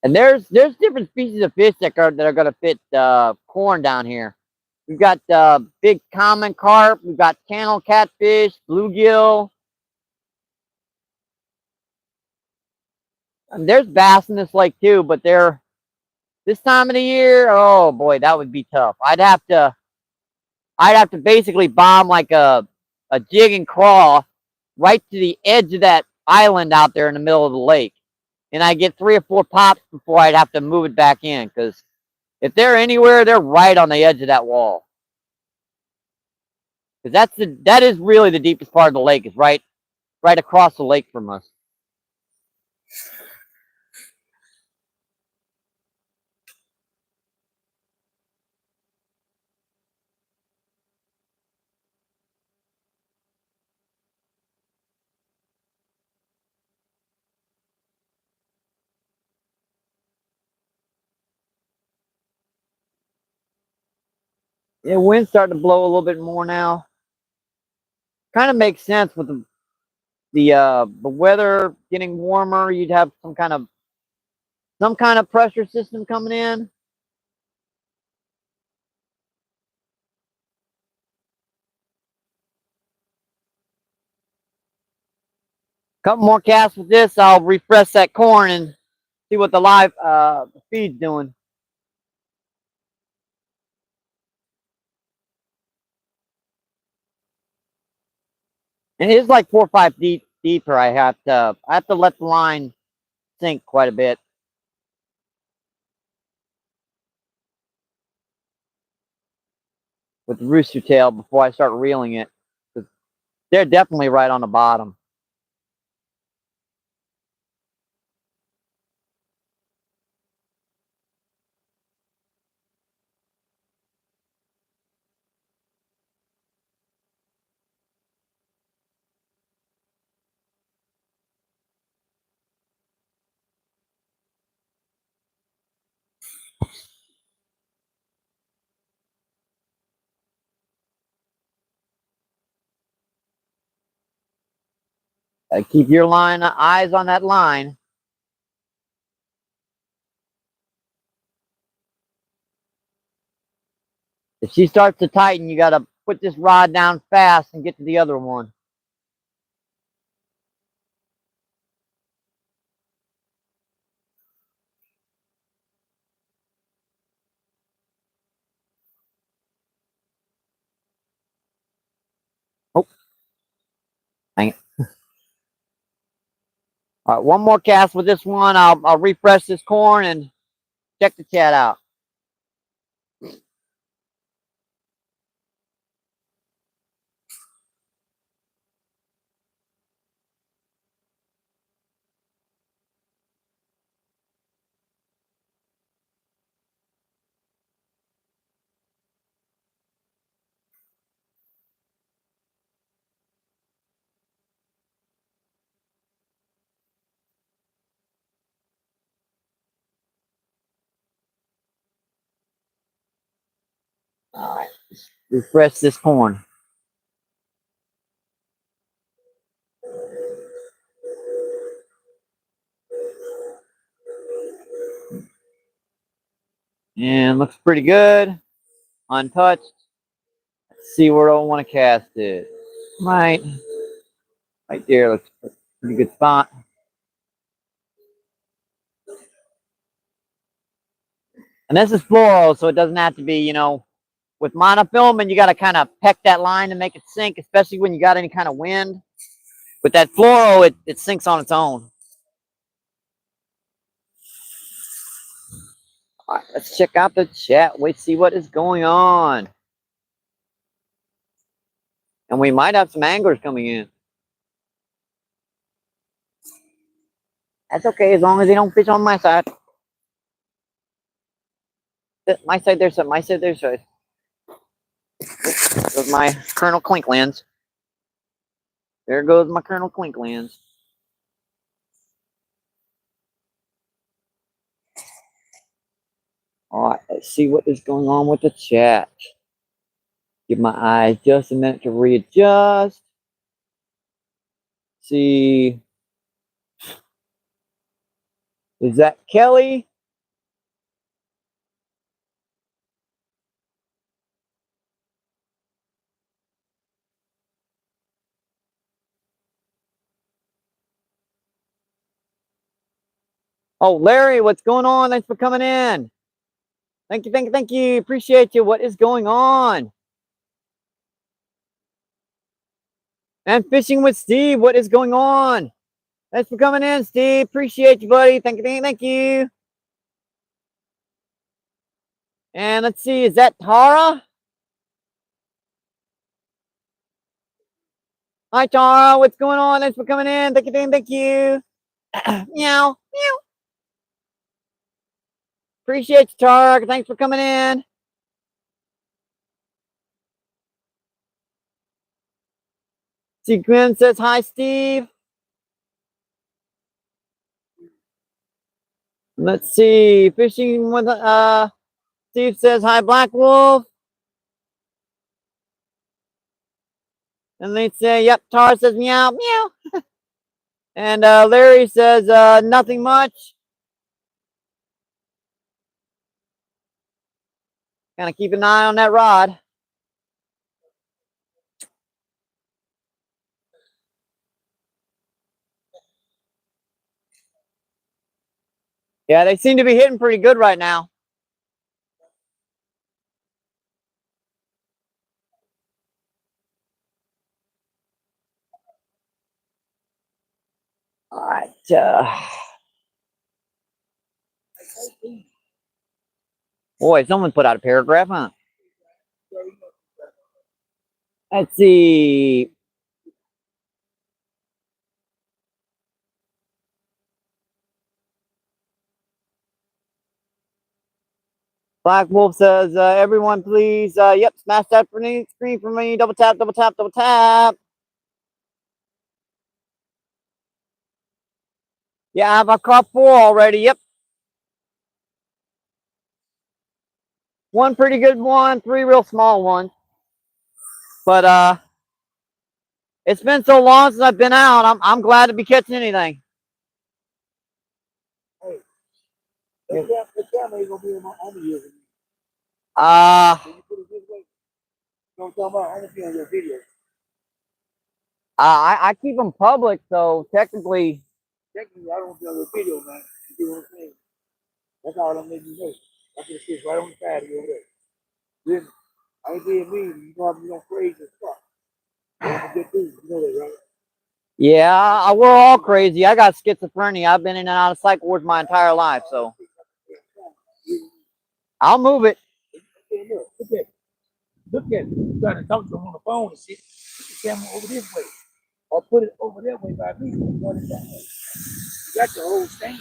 And there's different species of fish that are going to fit corn down here. We've got big common carp. We've got channel catfish, bluegill. And there's bass in this lake too, but they're this time of the year. Oh boy, that would be tough. I'd have to basically bomb like a jig and crawl right to the edge of that island out there in the middle of the lake, and I get 3 or 4 pops before I'd have to move it back in, because if they're anywhere, they're right on the edge of that wall. Because that is really the deepest part of the lake, is right across the lake from us. Yeah, wind's starting to blow a little bit more now. Kind of makes sense with the weather getting warmer, you'd have some kind of pressure system coming in. Couple more casts with this, I'll refresh that corn and see what the live feed's doing. And it is like 4 or 5 deeper. I have to let the line sink quite a bit. With the rooster tail before I start reeling it. They're definitely right on the bottom. Keep your eyes on that line. If she starts to tighten, you got to put this rod down fast and get to the other one. Oh, dang it. All right, one more cast with this one. I'll refresh this corn and check the chat out. All right, refresh this corn. And looks pretty good. Untouched. Let's see where I want to cast it. Right there. Looks pretty good spot. And this is fluoro, so it doesn't have to be, with monofilament, you got to kind of peck that line to make it sink, especially when you got any kind of wind. With that fluoro, it sinks on its own. All right, let's check out the chat. Wait, see what is going on. And we might have some anglers coming in. That's okay, as long as they don't fish on my side. My side, their side, my side, their side. There's my Colonel Clinklands. There goes my Colonel Clinklands. All right, let's see what is going on with the chat. Give my eyes just a minute to readjust. See. Is that Kelly? Oh, Larry, what's going on? Thanks for coming in. Thank you, thank you, thank you. Appreciate you. What is going on? And Fishing with Steve, what is going on? Thanks for coming in, Steve. Appreciate you, buddy. Thank you, thank you, thank you. And let's see, is that Tara? Hi, Tara. What's going on? Thanks for coming in. Thank you, thank you. Meow, meow. Appreciate you, Tara. Thanks for coming in. See, Gwen says hi, Steve. Let's see, Fishing with Steve says hi, Black Wolf. And they say, yep, Tara says meow, meow. And Larry says, nothing much. Kind of keep an eye on that rod. Yeah, they seem to be hitting pretty good right now. All right. Boy, someone put out a paragraph, huh? Let's see. Black Wolf says, everyone please, yep, smash that screen for me. Double tap, double tap, double tap. Yeah, I've caught 4 already. Yep. One pretty good one, 3 real small ones. But it's been so long since I've been out. I'm glad to be catching anything. Hey, the camera ain't gonna be on the video. Can you put it this way? You know what I'm talking about? I want to be on your video. I keep them public, so technically. Technically, I don't want to be on your video, man. You see what I'm saying? That's all I'm making you know. I can sit right on the side of your head. Then I ain't being mean. You know I'm going crazy as fuck. I'm a good dude. You know that, right? Yeah, we're all crazy. I got schizophrenia. I've been in and out of psych wards my entire life, so I'll move it. Look at it. Look at it. You got to talk to him on the phone and shit. Put the camera over this way. Or put it over that way by me. You got your whole stand.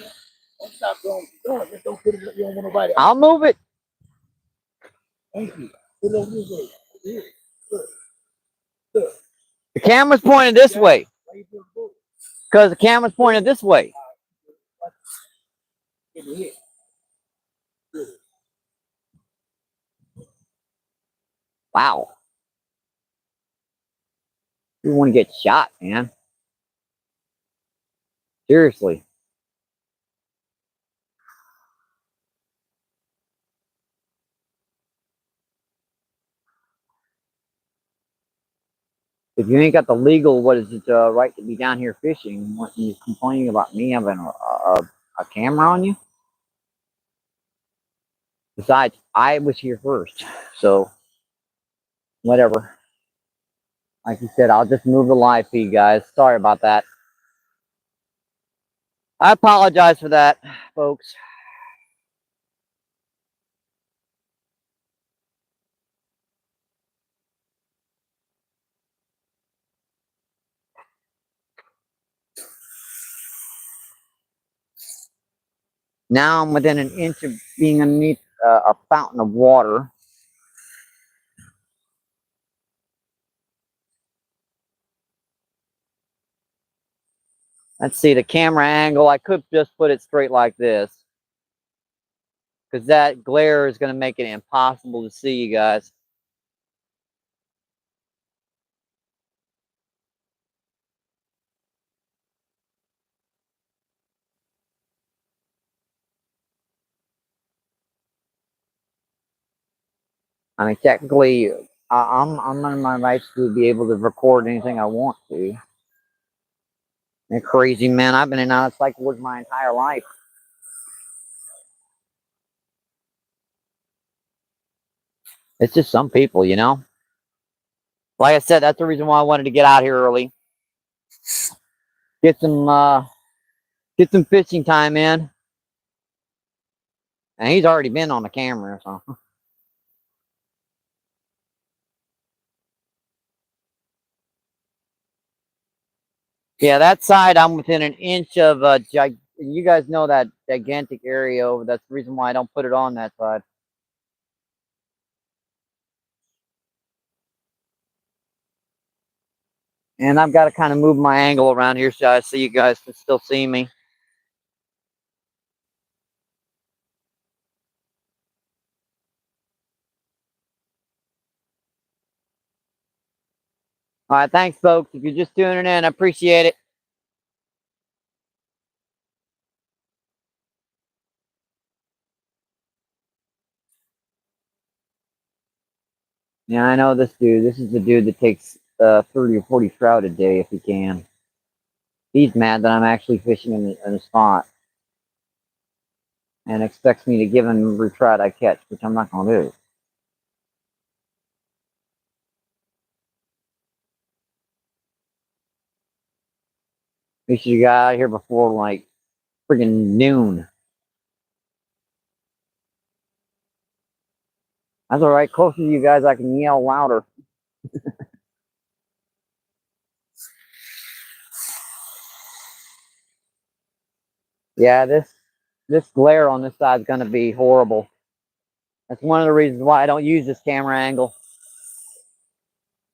Don't stop doing what you're doing. Just don't put it up. You don't want nobody else. I'll move it. Thank you. Put it over this way. Here. Look. Look. The camera's pointed this way. Because the camera's pointed this way. Wow. You want to get shot, man. Seriously. If you ain't got the legal, what is it, right to be down here fishing, what you complaining about me having a camera on you? Besides, I was here first, so whatever. Like you said, I'll just move the live feed, guys. Sorry about that. I apologize for that, folks. Now I'm within an inch of being underneath a fountain of water. Let's see the camera angle. I could just put it straight like this, because that glare is going to make it impossible to see you guys. I mean, technically, I'm under my rights to be able to record anything I want to. And crazy, man. I've been in and out of psych wards my entire life. It's just some people, you know. Like I said, that's the reason why I wanted to get out here early. Get some fishing time in. And he's already been on the camera, so. Yeah, that side I'm within an inch of you guys know that gigantic area over. That's the reason why I don't put it on that side. And I've got to kind of move my angle around here so you guys can still see me. All right, thanks, folks. If you're just tuning in, I appreciate it. Yeah, I know this dude. This is the dude that takes 30 or 40 trout a day if he can. He's mad that I'm actually fishing in a spot and expects me to give him every trout I catch, which I'm not going to do. We should have got out of here before like friggin' noon. That's alright. Closer to you guys, I can yell louder. Yeah, this glare on this side is going to be horrible. That's one of the reasons why I don't use this camera angle.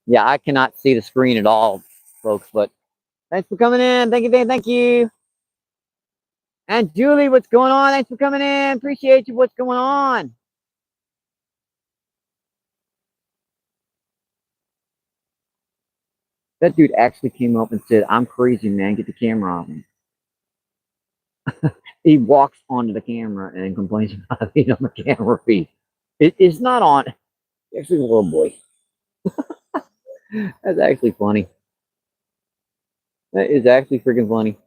Yeah, I cannot see the screen at all, folks, but thanks for coming in. Thank you, thank you. And Julie, what's going on? Thanks for coming in. Appreciate you. What's going on? That dude actually came up and said, I'm crazy, man. Get the camera off me. He walks onto the camera and complains about being on the camera feed. It's not on. Actually, a little boy. That's actually funny. That is actually freaking funny.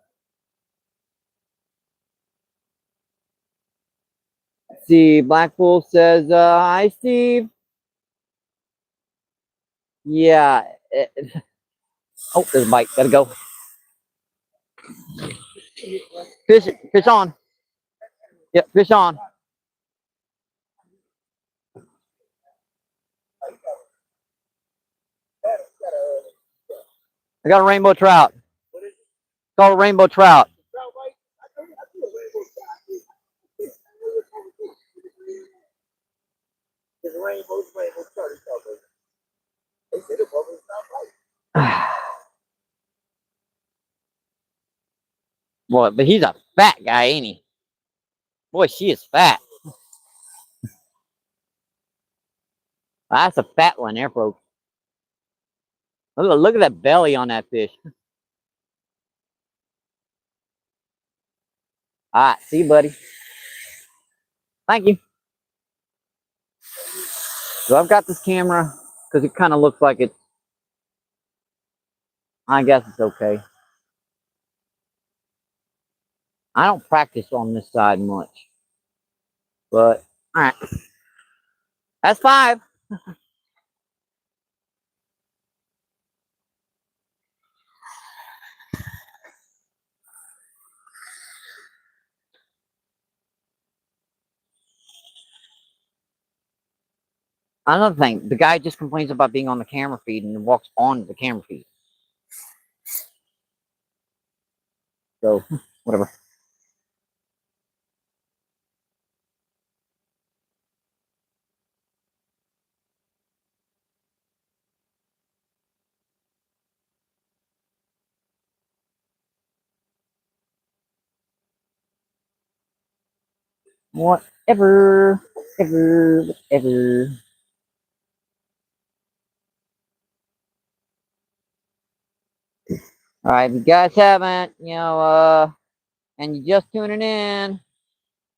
Let's see, Black Bull says, hi, Steve. Yeah. Oh, there's a bite. Gotta go. Fish on. Yep, fish on. I got a rainbow trout. It's called a rainbow trout. Boy, but he's a fat guy, ain't he? Boy, she is fat. That's a fat one there, folks. Look at that belly on that fish. All right, see you, buddy. Thank you. So I've got this camera because it kind of looks like it's, I guess it's okay. I don't practice on this side much. But, all right. That's 5. Another thing, the guy just complains about being on the camera feed and walks on the camera feed. So, whatever. Whatever. Whatever. All right, if you guys haven't, and you're just tuning in,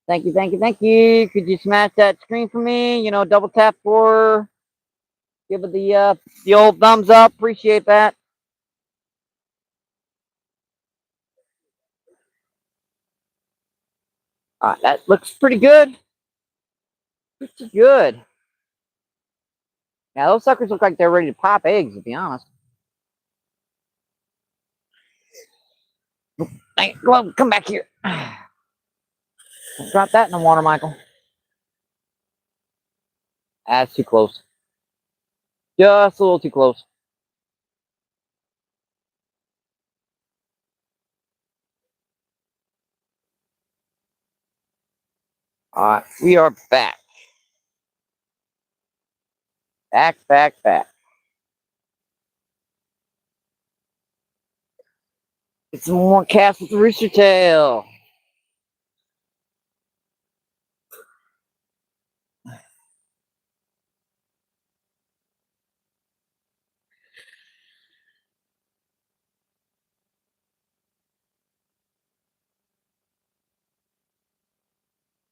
thank you, thank you, thank you. Could you smash that screen for me? Double tap for, give it the old thumbs up. Appreciate that. All right, that looks pretty good. Pretty good. Yeah, those suckers look like they're ready to pop eggs, to be honest. Hey, come back here. Drop that in the water, Michael. That's too close. Just a little too close. All right, we are back. Back. Get some more casts with the rooster tail.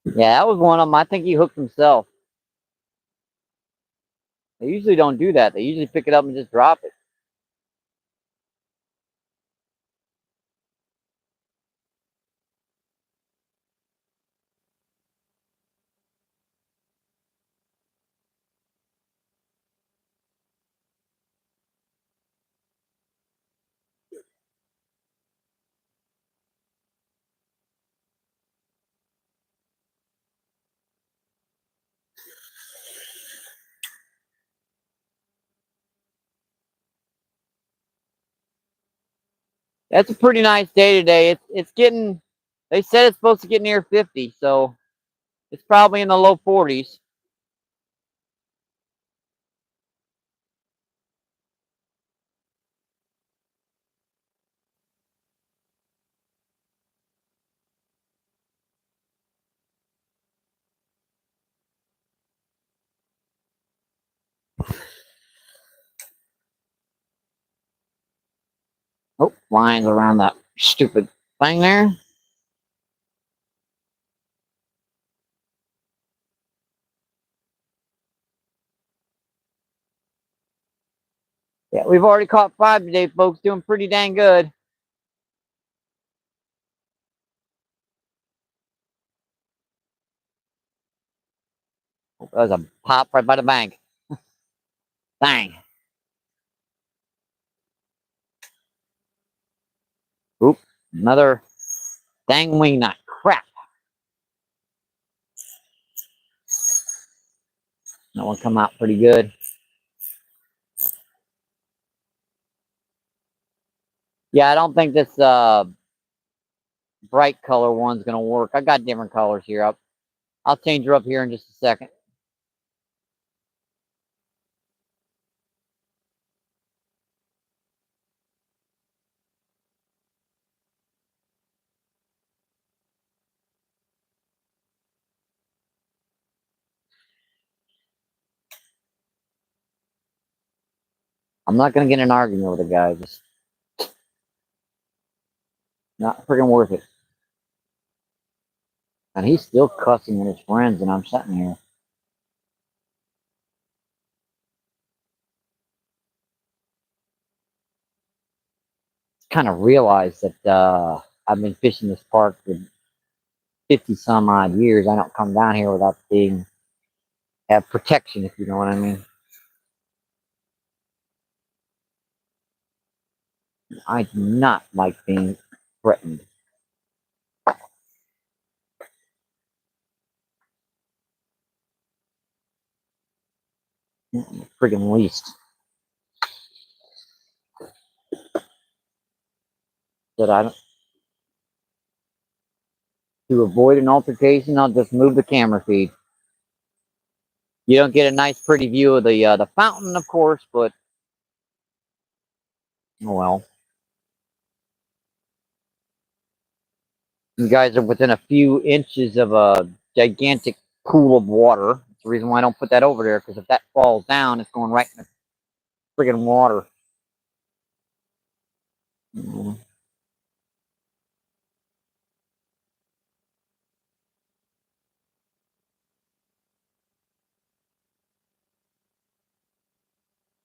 Yeah, that was one of them. I think he hooked himself. They usually don't do that. They usually pick it up and just drop it. That's a pretty nice day today. It's getting, they said it's supposed to get near 50, so it's probably in the low 40s. Oh, lines around that stupid thing there. Yeah, we've already caught 5 today, folks. Doing pretty dang good. Oh, that was a pop right by the bank. Dang. Oop, another dang wing nut. Crap. That one come out pretty good. Yeah, I don't think this bright color one's gonna work. I got different colors here. I'll change her up here in just a second. I'm not gonna get in an argument with a guy. Just not freaking worth it. And he's still cussing at his friends, and I'm sitting here. Kind of realized that I've been fishing this park for 50 some odd years. I don't come down here without being have protection, if you know what I mean. I do not like being threatened. Friggin' least. That I don't, to avoid an altercation, I'll just move the camera feed. You don't get a nice, pretty view of the fountain, of course, but oh well. You guys are within a few inches of a gigantic pool of water. That's the reason why I don't put that over there, because if that falls down, it's going right in the friggin' water. Mm.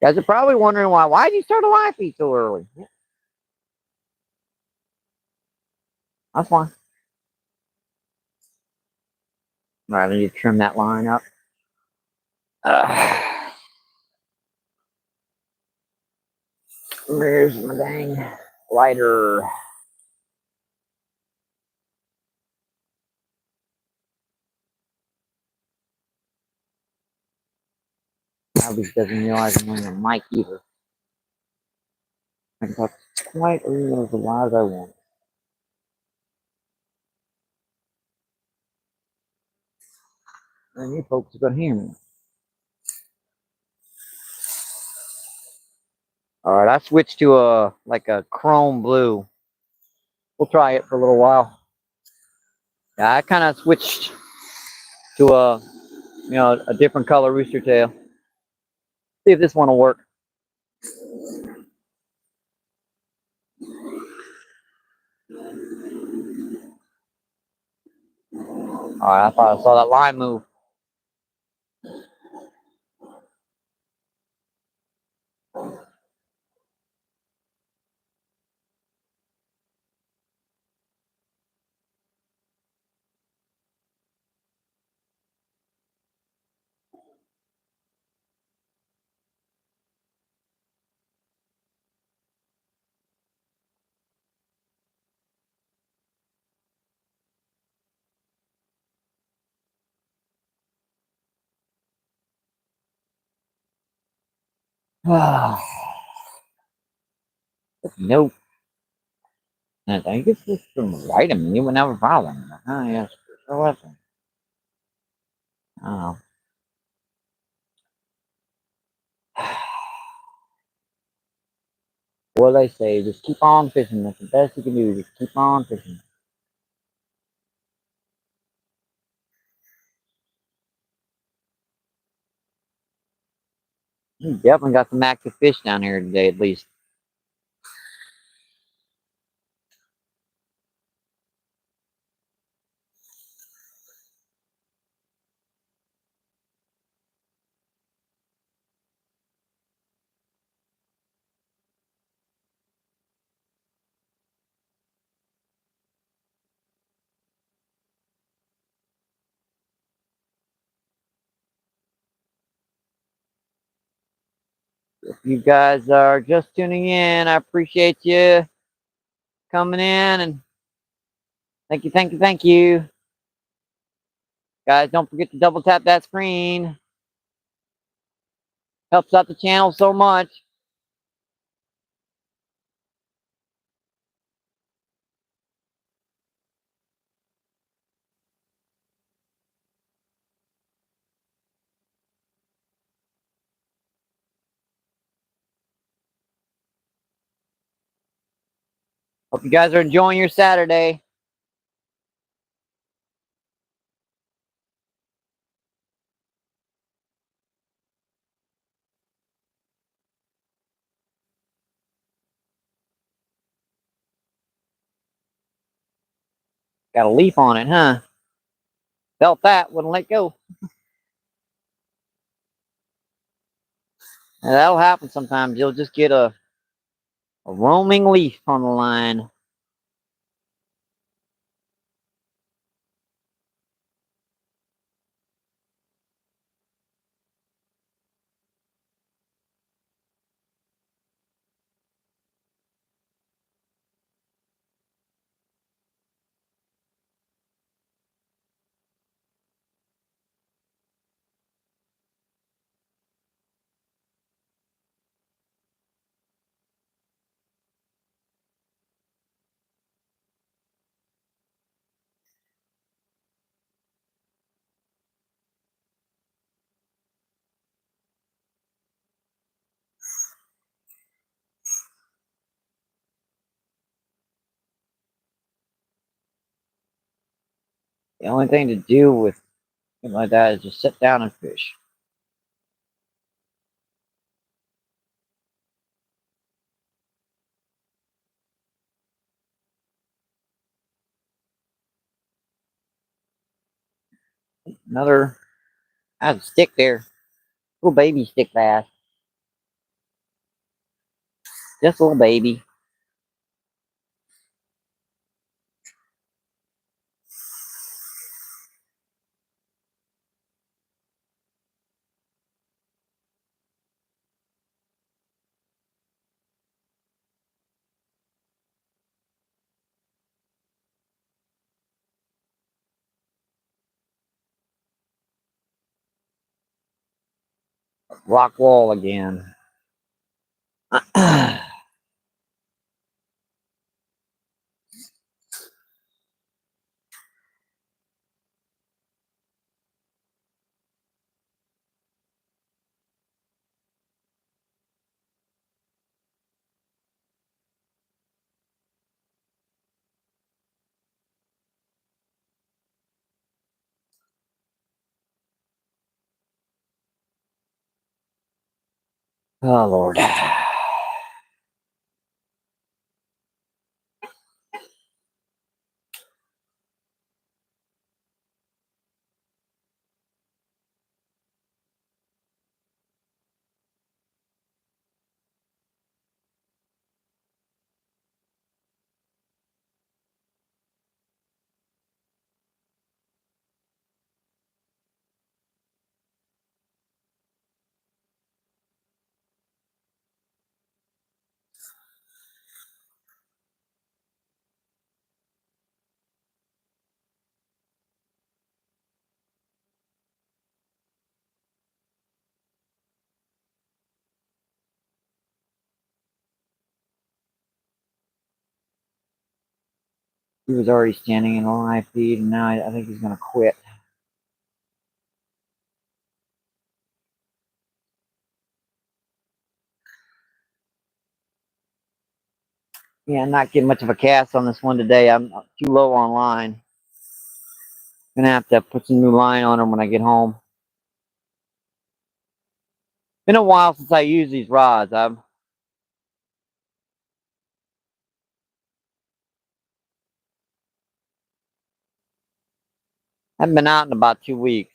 You guys are probably wondering why. Why did you start a live feed so early? Yeah, that's fine. All right, I need to trim that line up. There's my dang lighter. Obviously doesn't realize I'm wearing a mic either. I can talk quite as loud as I want. And you folks are gonna hear me. All right, I switched to a like a chrome blue. We'll try it for a little while. Yeah, I kind of switched to a different color rooster tail. See if this one will work. All right, I thought I saw that line move. Nope. I think it's just some vitamin. You would never follow them. Oh, yes. So what's it? Oh. What do they say? Just keep on fishing. That's the best you can do. Just keep on fishing. You definitely got some active fish down here today, at least. If you guys are just tuning in, I appreciate you coming in, and thank you, thank you, thank you. Guys, don't forget to double tap that screen. Helps out the channel so much. Hope you guys are enjoying your Saturday. Got a leaf on it, huh? Felt that, wouldn't let go. And that'll happen sometimes. You'll just get a roaming leaf on the line. The only thing to do with something like that is just sit down and fish. Another, I have a stick there. Little baby stick bass. Just a little baby. Rock wall again. Oh, Lord. He was already standing in a live feed, and now I think he's going to quit. Yeah, I'm not getting much of a cast on this one today. I'm too low on line. Gonna have to put some new line on them when I get home. Been a while since I used these rods. I haven't been out in about 2 weeks.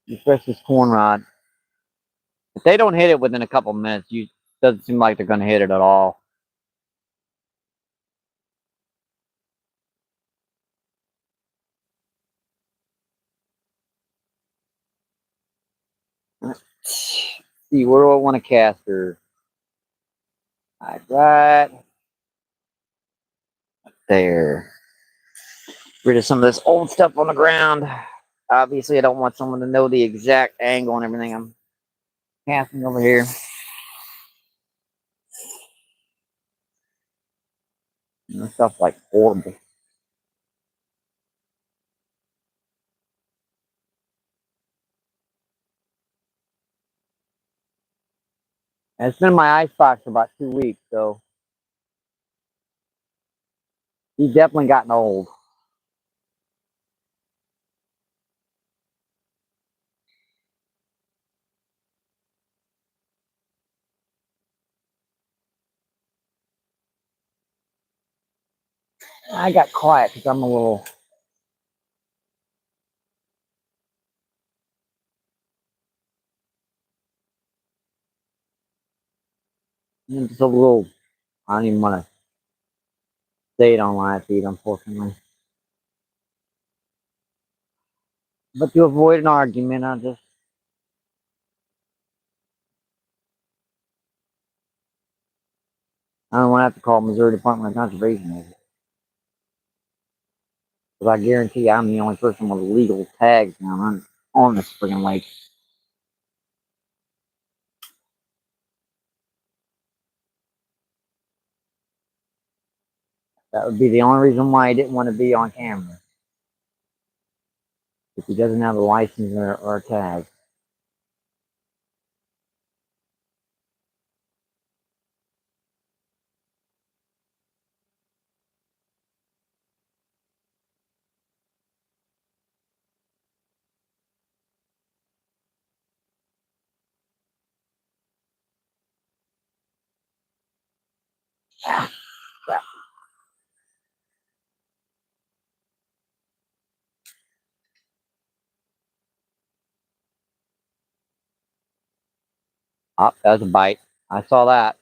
Especially this corn rod. If they don't hit it within a couple minutes, doesn't seem like they're gonna hit it at all. Let's see, where do I want to cast her? Right there. Rid of some of this old stuff on the ground. Obviously, I don't want someone to know the exact angle and everything I'm casting over here. This stuff's like horrible. And it's been in my icebox for about 2 weeks, so he's definitely gotten old. I got quiet because I'm a little. I'm just a little. I don't even want to say it on live feed, unfortunately. But to avoid an argument, I don't want to have to call Missouri Department of Conservation. Because I guarantee I'm the only person with legal tags now on this friggin' lake. That would be the only reason why he didn't want to be on camera. If he doesn't have a license or a tag. Ah, crap. Oh, that was a bite. I saw that.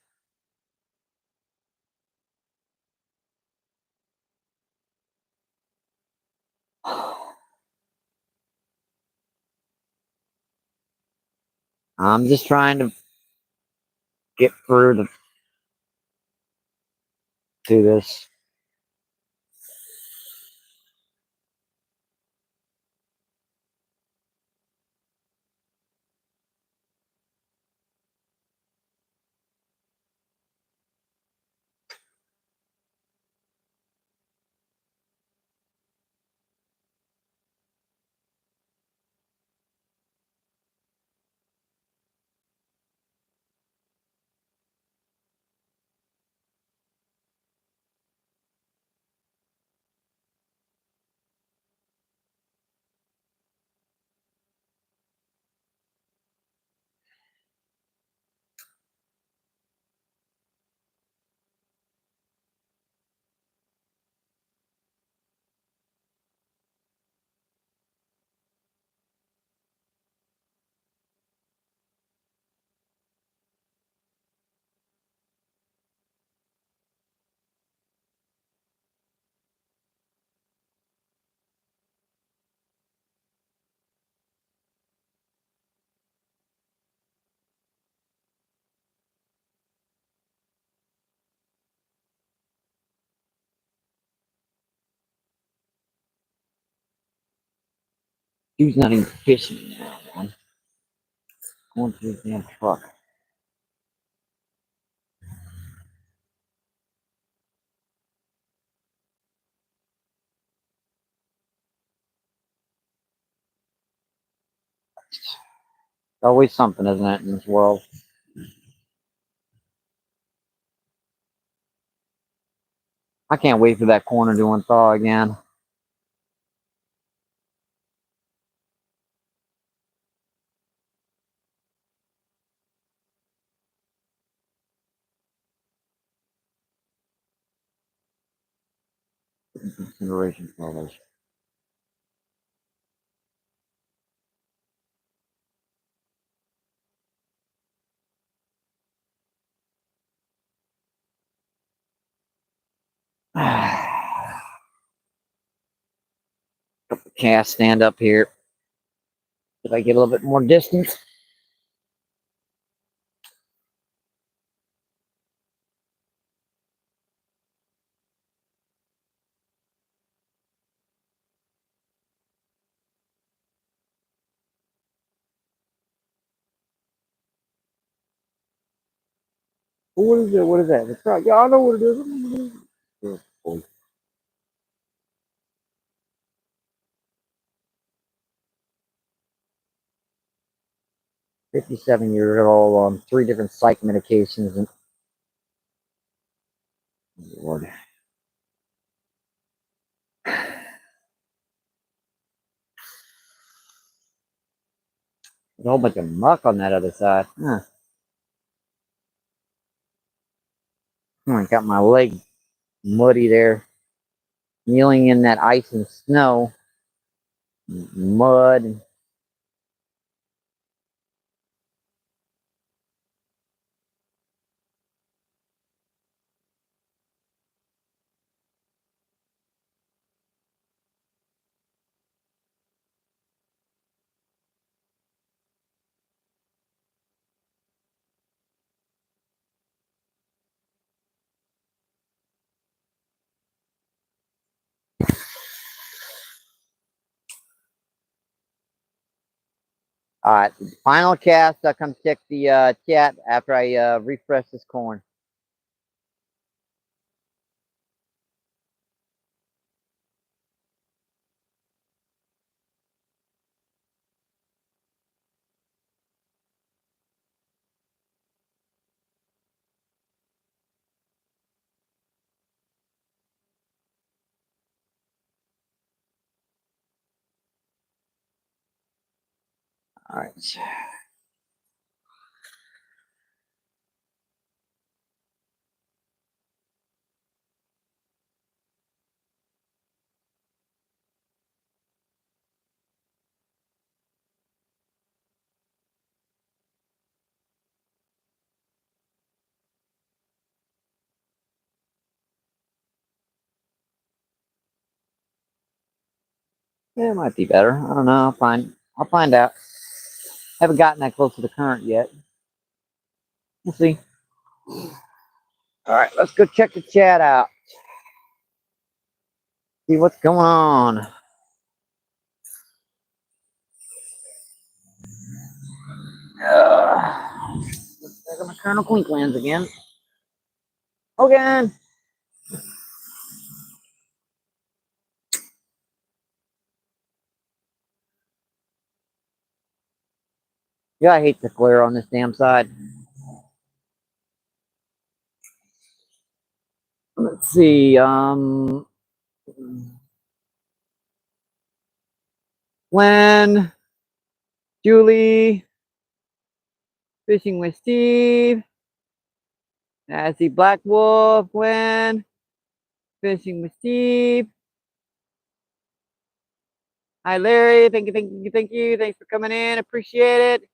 I'm just trying to get through to this. Dude's not even fishing now, man. Going to his damn truck. Always something, isn't it, in this world? I can't wait for that corner to unthaw again. Consideration for others. Cast stand up here. Did I get a little bit more distance? What is it? What is that? It's right. Yeah, I know what it is. Oh, 57 years old on 3 different psych medications. And Lord. There's a whole bunch of muck on that other side. Huh. I got my leg muddy there. Kneeling in that ice and snow. Mud. Alright, final cast. I'll come check the chat after I refresh this corn. Alright. Yeah, it might be better. I don't know. I'll find out. Haven't gotten that close to the current yet. We'll see. Alright, let's go check the chat out. See what's going on. Back on my Colonel Quinklands again. Again. Yeah, I hate the glare on this damn side. Let's see. Glenn, Julie, Fishing with Steve. I see Black Wolf, Glenn, Fishing with Steve. Hi, Larry. Thank you, thank you, thank you. Thanks for coming in. Appreciate it.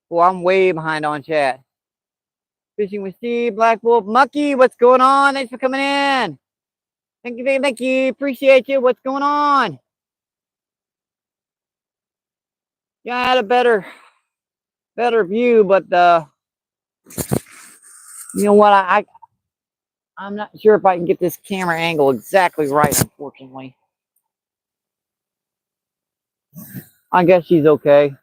Well, I'm way behind on chat. Fishing with Steve, Black Wolf, Mucky. What's going on? Thanks for coming in. Thank you, thank you. Appreciate you. What's going on? Yeah, I had a better view, but you know what? I'm not sure if I can get this camera angle exactly right, unfortunately. I guess she's okay.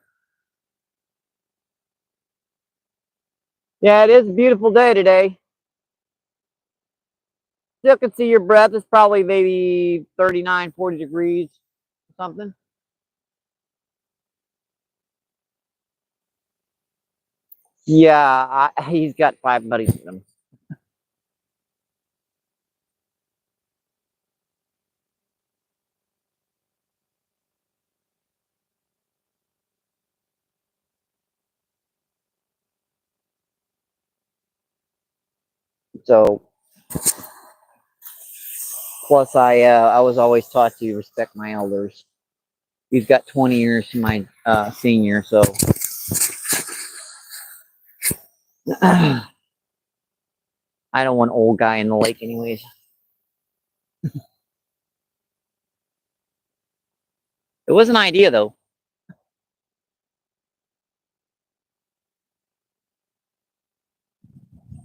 Yeah, it is a beautiful day today. Still can see your breath. It's probably maybe 39, 40 degrees or something. Yeah, he's got 5 buddies with him. So, plus I was always taught to respect my elders. He's got 20 years to my senior, so I don't want old guy in the lake anyways. It was an idea though.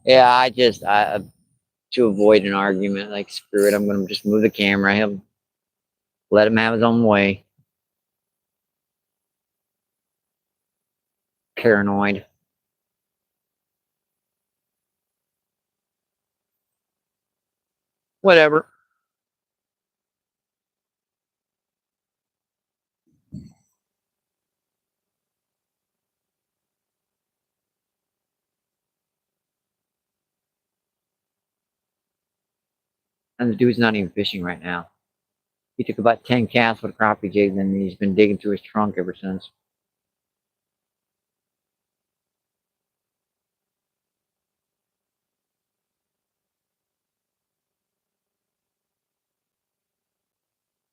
Yeah, I to avoid an argument, like screw it, I'm gonna just move the camera, let him have his own way. Paranoid. Whatever. And the dude's not even fishing right now. He took about 10 casts with a crappie jig, and he's been digging through his trunk ever since.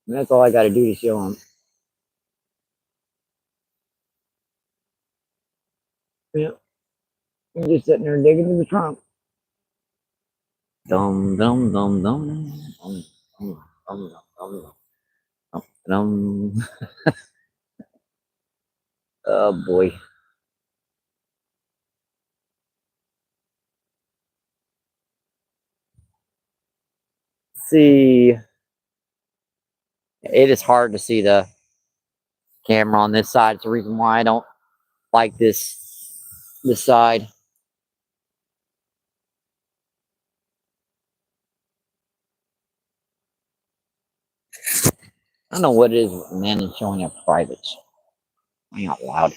And that's all I gotta do to show him. Yeah. He's just sitting there digging through the trunk. Dum dum dum dum dum dum dum dum dum dum. Oh boy. See, it is hard to see the camera on this side. It's the reason why I don't like this side. I don't know what it is with men and showing up privates. I'm out loud.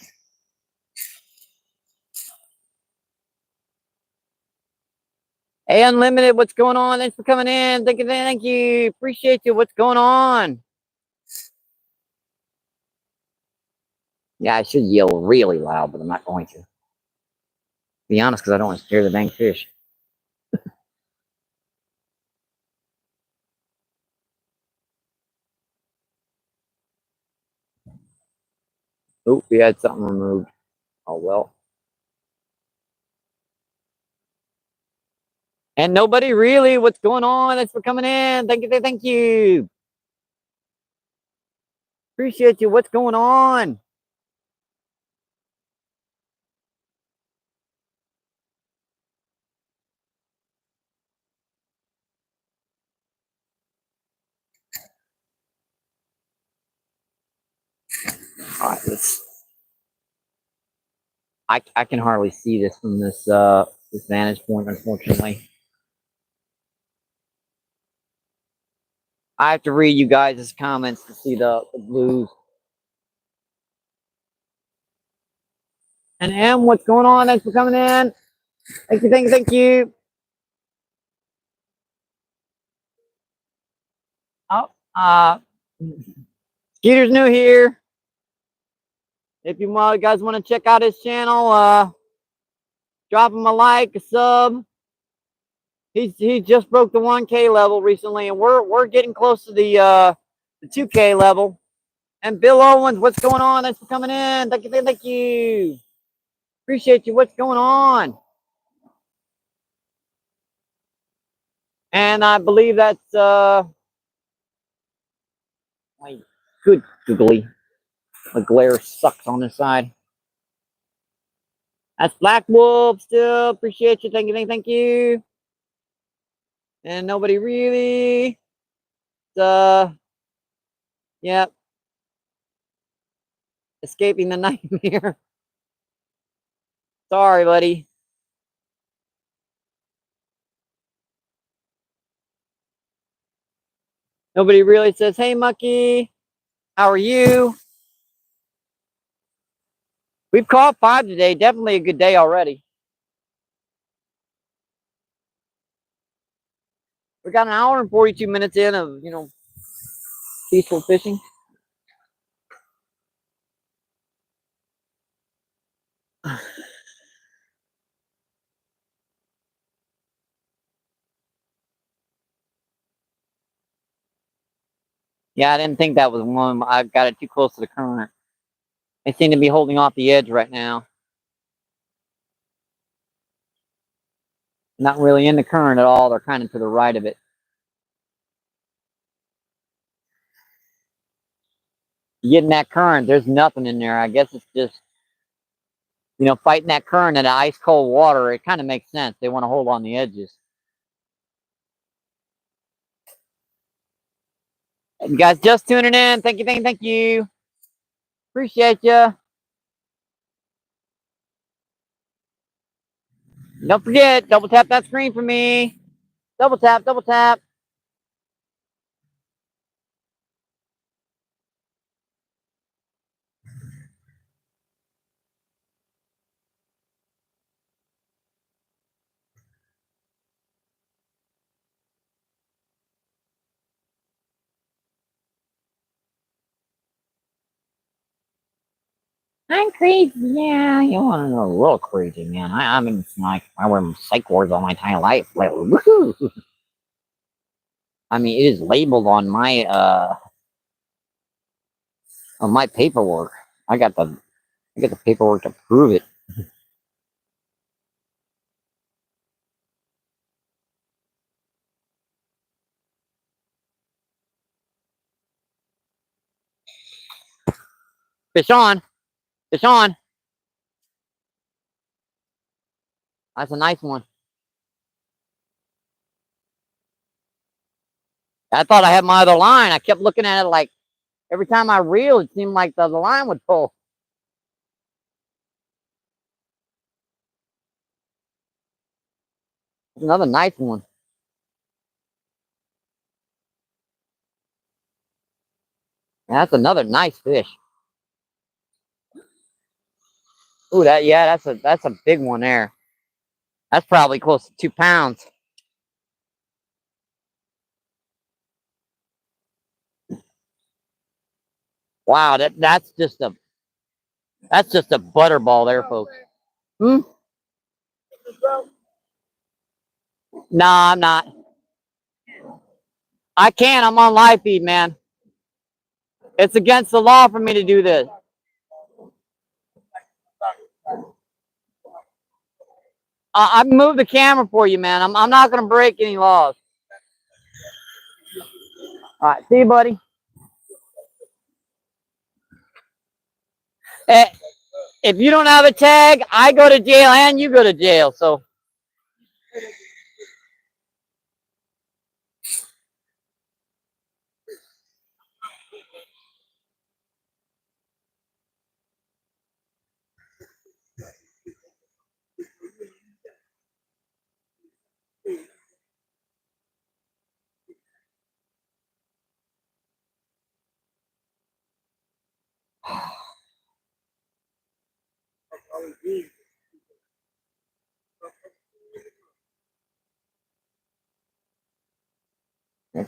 Hey, Unlimited, what's going on? Thanks for coming in. Thank you. Appreciate you. What's going on? Yeah, I should yell really loud, but I'm not going to. Be honest, because I don't want to scare the dang fish. Oop, we had something removed. Oh well. And nobody really. What's going on? Thanks for coming in. Thank you. Appreciate you. What's going on? All right, I can hardly see this from this vantage point, unfortunately. I have to read you guys' comments to see the blues. And M, what's going on? Thanks for coming in. Thank you. Oh, Skeeter's new here. If you guys want to check out his channel, drop him a like, a sub. He just broke the 1K level recently, and we're getting close to the 2K level. And Bill Owens, what's going on? Thanks for coming in. Thank you. Appreciate you. What's going on? And I believe that's my good googly. The glare sucks on this side. That's Black Wolf still. Appreciate you. Thank you. And nobody really. Yep. Escaping the nightmare. Sorry, buddy. Nobody really says, hey, Mucky, how are you? We've caught 5 today. Definitely a good day already. We got an hour and 42 minutes in of, peaceful fishing. Yeah, I didn't think that was one. I got it too close to the current. They seem to be holding off the edge right now. Not really in the current at all. They're kind of to the right of it. You get in that current, there's nothing in there. I guess it's just, fighting that current in the ice cold water. It kind of makes sense. They want to hold on the edges. You guys just tuning in. Thank you, thank you. Appreciate you. Don't forget, double tap that screen for me. Double tap, double tap. I'm crazy. Yeah, you want to know a little crazy, man. I'm in, like, I wear psych wards all my entire life. Like, woohoo. I mean, it is labeled on my paperwork. I got the paperwork to prove it. Fish on. Fish on. That's a nice one. I thought I had my other line. I kept looking at it like every time I reeled, it seemed like the other line would pull. That's another nice one. That's another nice fish. Ooh, that's a big one there. That's probably close to 2 pounds. Wow, that's just a butterball there, folks. Hmm? Nah, I'm not. I can't. I'm on live feed, man. It's against the law for me to do this. I moved the camera for you, man. I'm not gonna break any laws. All right, see you, buddy. If you don't have a tag, I go to jail and you go to jail. So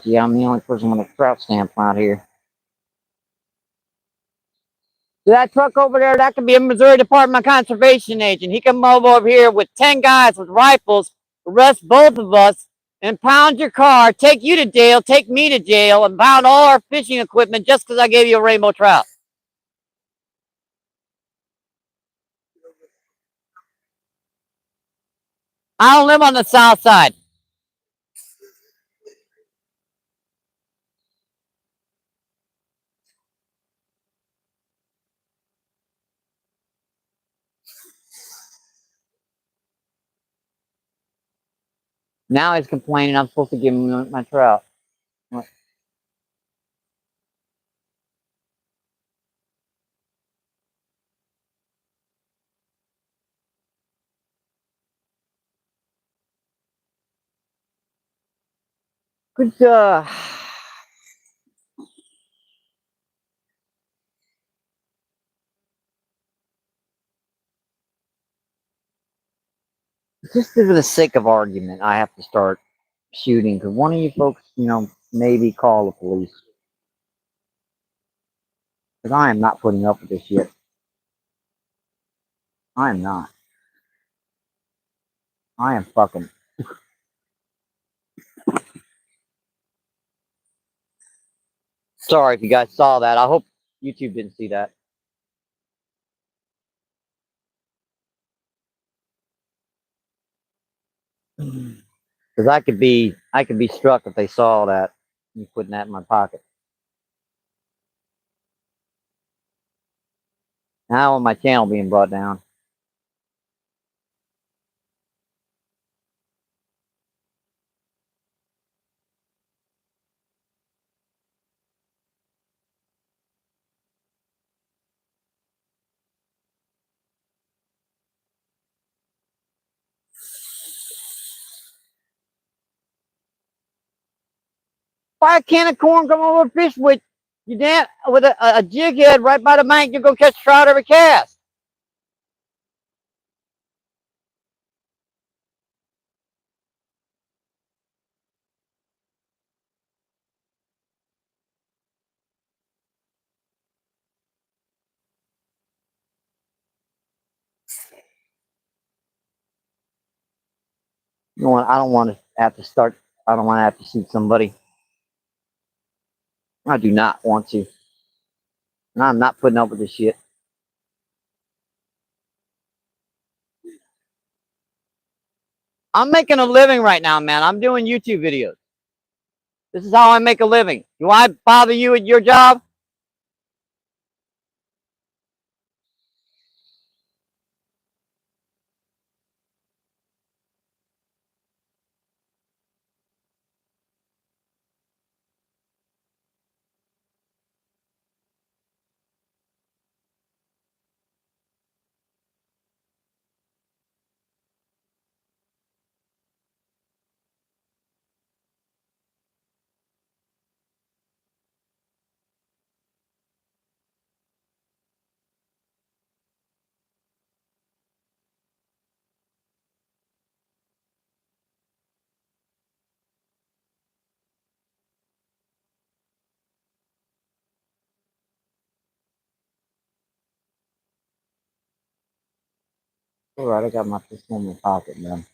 yeah, I'm the only person with a trout stamp out here. See that truck over there? That could be a Missouri Department of Conservation agent. He come over here with 10 guys with rifles, arrest both of us, impound your car, take you to jail, take me to jail, and impound all our fishing equipment just because I gave you a rainbow trout. I don't live on the south side. Now he's complaining I'm supposed to give him my trout. Good Just for the sake of argument, I have to start shooting because one of you folks, maybe call the police. Because I am not putting up with this shit. I am not. I am fucking. Sorry if you guys saw that. I hope YouTube didn't see that. Because I could be struck if they saw that. Me putting that in my pocket. Now my channel being brought down. Why a can of corn come over a fish with you damn with a jig head right by the bank? You go catch trout every cast. You know what? I don't want to have to start. I don't want to have to shoot somebody. I do not want to. And I'm not putting up with this shit. I'm making a living right now, man. I'm doing YouTube videos. This is how I make a living. Do I bother you at your job? All right, I got my pistol in my pocket, man.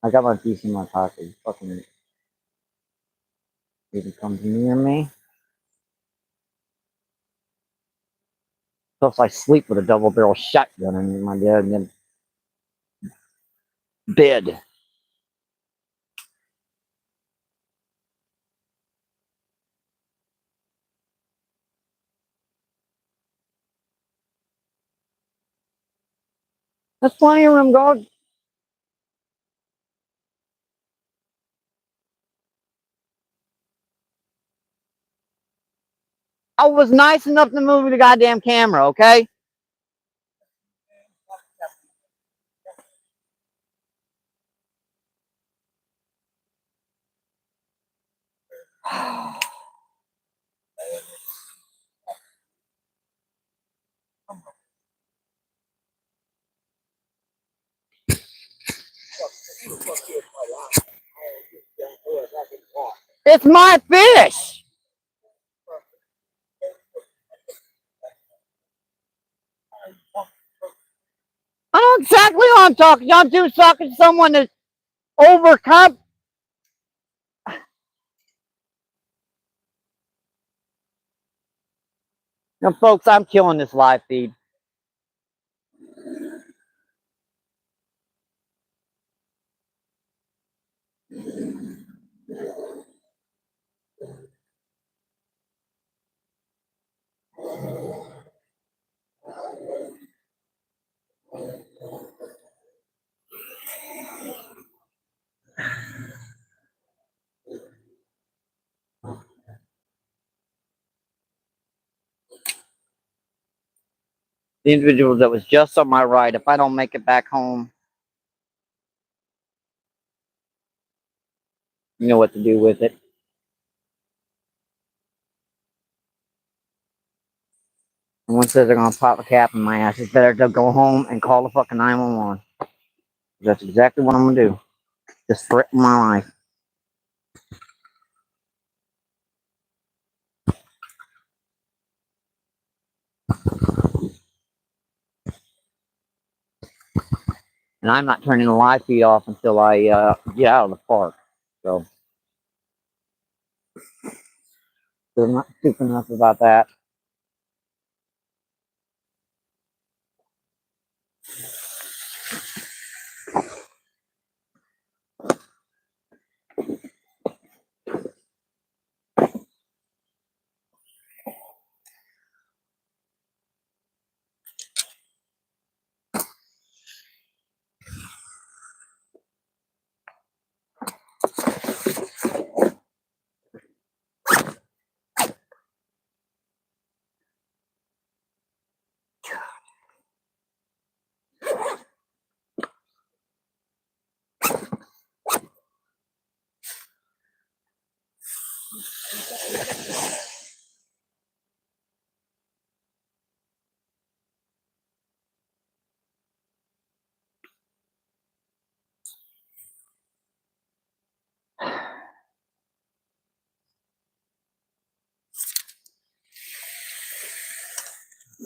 I got my piece in my pocket. You fucking didn't come near me. Plus, I sleep with a double barrel shotgun in my bed. That's plenty of room, dog. I was nice enough to move the goddamn camera, okay? It's my fish. I know exactly what I'm talking. I'm just talking to someone that's overcome. Now, folks, I'm killing this live feed. The individual that was just on my right, if I don't make it back home, you know what to do with it. And one says they're gonna pop a cap in my ass. It's better to go home and call the fucking 911. That's exactly what I'm gonna do. Just threaten my life. And I'm not turning the live feed off until I get out of the park. So I'm not stupid enough about that.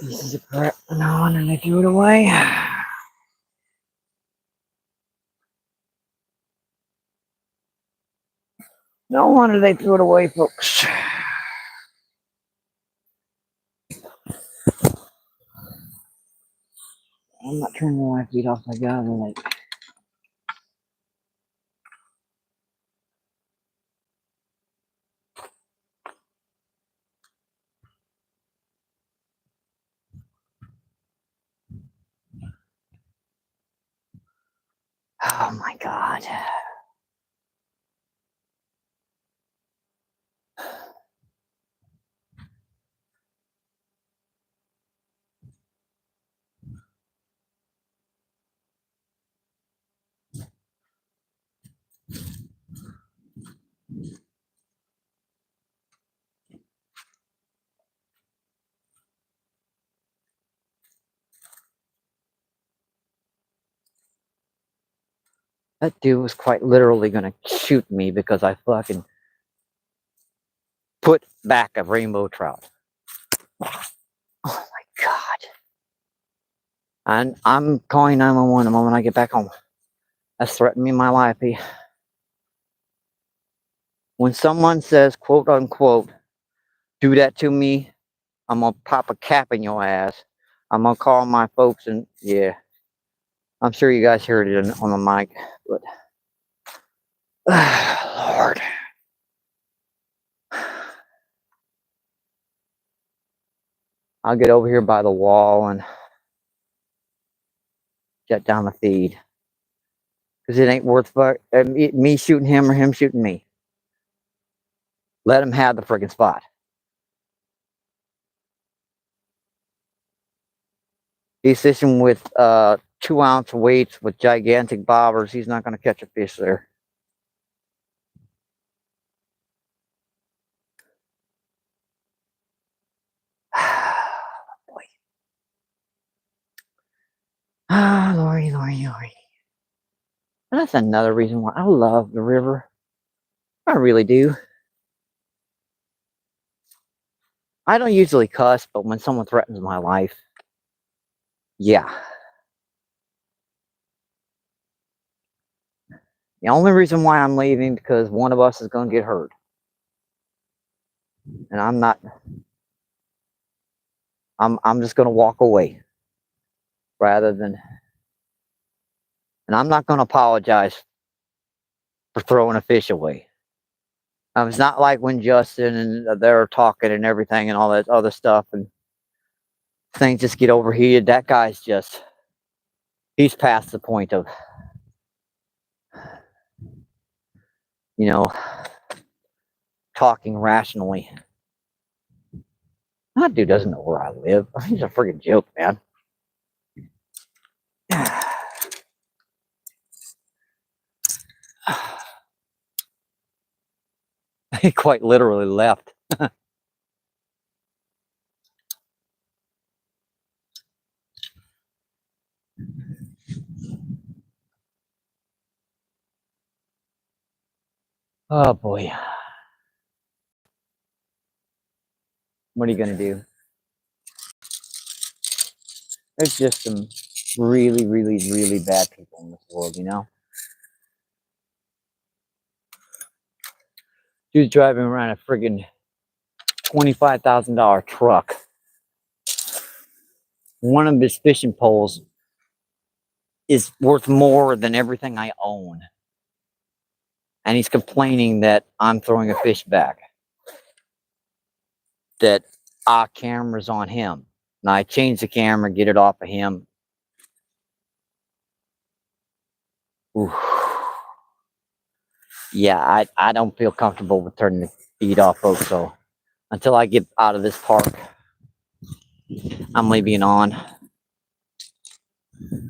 Pieces of crap. No, and then they threw it away. No wonder they threw it away, folks. I'm not turning the live feed off. I got it late. Oh my God. That dude was quite literally gonna shoot me because I fucking put back a rainbow trout. Oh my God. And I'm calling 911 the moment I get back home. That's threatening me my life. When someone says, quote unquote, do that to me, I'm gonna pop a cap in your ass. I'm gonna call my folks and yeah. I'm sure you guys heard it on the mic, but Lord. I'll get over here by the wall and shut down the feed. Because it ain't worth me shooting him or him shooting me. Let him have the friggin' spot. He's fishing with 2-ounce weights with gigantic bobbers. He's not going to catch a fish there. Boy. Ah, Lordy. And that's another reason why I love the river. I really do. I don't usually cuss, but when someone threatens my life, yeah. The only reason why I'm leaving because one of us is going to get hurt. And I'm not. I'm just going to walk away rather than. And I'm not going to apologize for throwing a fish away. It's not like when Justin and they're talking and everything and all that other stuff and things just get overheated. That guy's just, he's past the point of, you know, talking rationally. That dude doesn't know where I live. He's a freaking joke, man. He quite literally left. Oh boy. What are you gonna do? There's just some really, really, really bad people in this world, you know? Dude's driving around a friggin' $25,000 truck. One of his fishing poles is worth more than everything I own. And he's complaining that I'm throwing a fish back. That our camera's on him. Now I change the camera, get it off of him. Oof. Yeah, I don't feel comfortable with turning the feed off, folks. So until I get out of this park, I'm leaving it on.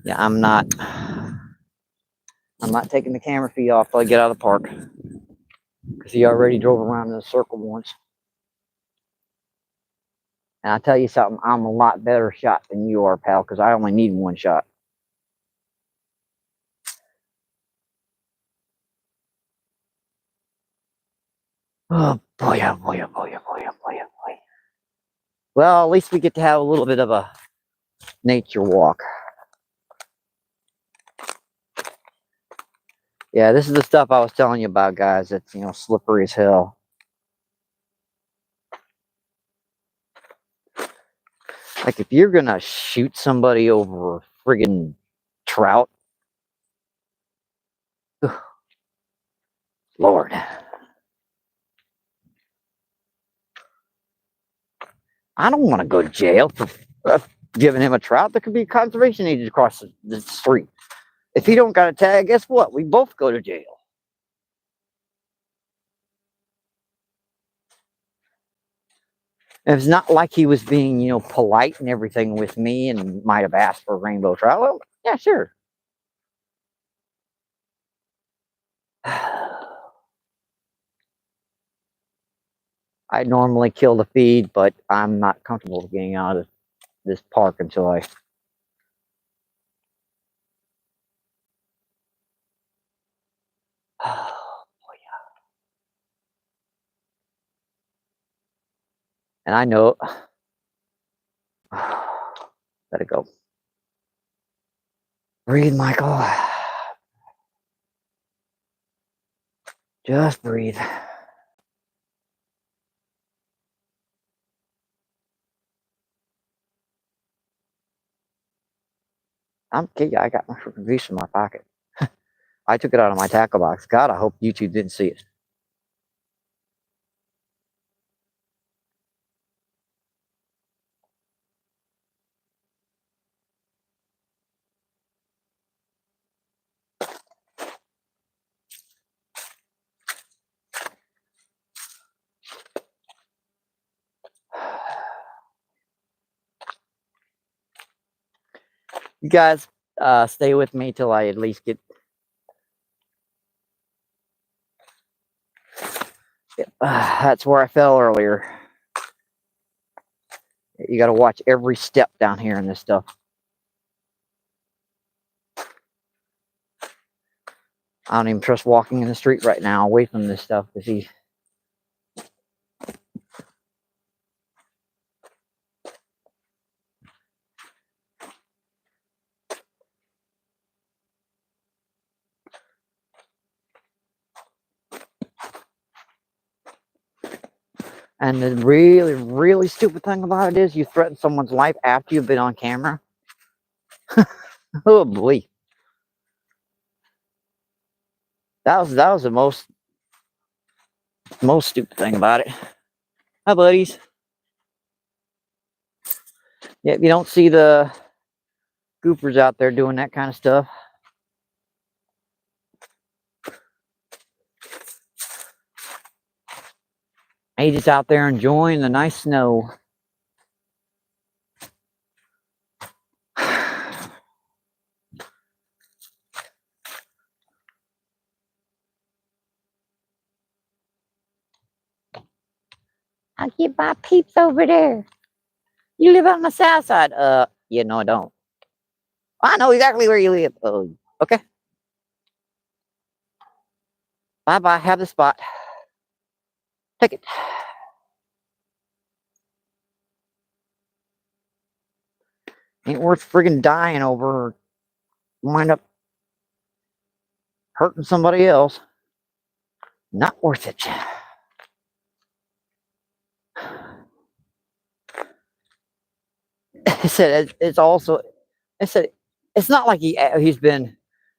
Yeah, I'm not taking the camera feed off till I get out of the park. Because he already drove around in a circle once. And I'll tell you something, I'm a lot better shot than you are, pal, because I only need one shot. Oh boy, oh boy, oh boy, oh boy, oh boy, oh boy. Well, at least we get to have a little bit of a nature walk. Yeah, this is the stuff I was telling you about, guys. It's, you know, slippery as hell. Like, if you're gonna shoot somebody over a friggin' trout, Lord. I don't want to go to jail for giving him a trout. There could be a conservation agent across the street. If he don't got a tag, guess what? We both go to jail. And it's not like he was being, you know, polite and everything with me and might have asked for a rainbow trout. Well, yeah, sure. I normally kill the feed, but I'm not comfortable getting out of this park until I... Oh, boy. And I know... Let it go. Breathe, Michael. Just breathe. I'm kidding. I got my freaking visa in my pocket. I took it out of my tackle box. God, I hope YouTube didn't see it. You guys stay with me till I at least get... That's where I fell earlier. You got to watch every step down here in this stuff. I don't even trust walking in the street right now away from this stuff because he... And the really, really stupid thing about it is you threaten someone's life after you've been on camera. Oh boy. That was the most stupid thing about it. Hi, buddies. Yeah, you don't see the goofers out there doing that kind of stuff. He's just out there enjoying the nice snow. I get my peeps over there. You live on the south side. Yeah, no, I don't. I know exactly where you live. Oh, okay. Bye-bye. Have the spot. Take it. Ain't worth friggin' dying over or wind up hurting somebody else. Not worth it. I said it's also. I said it's not like he's been,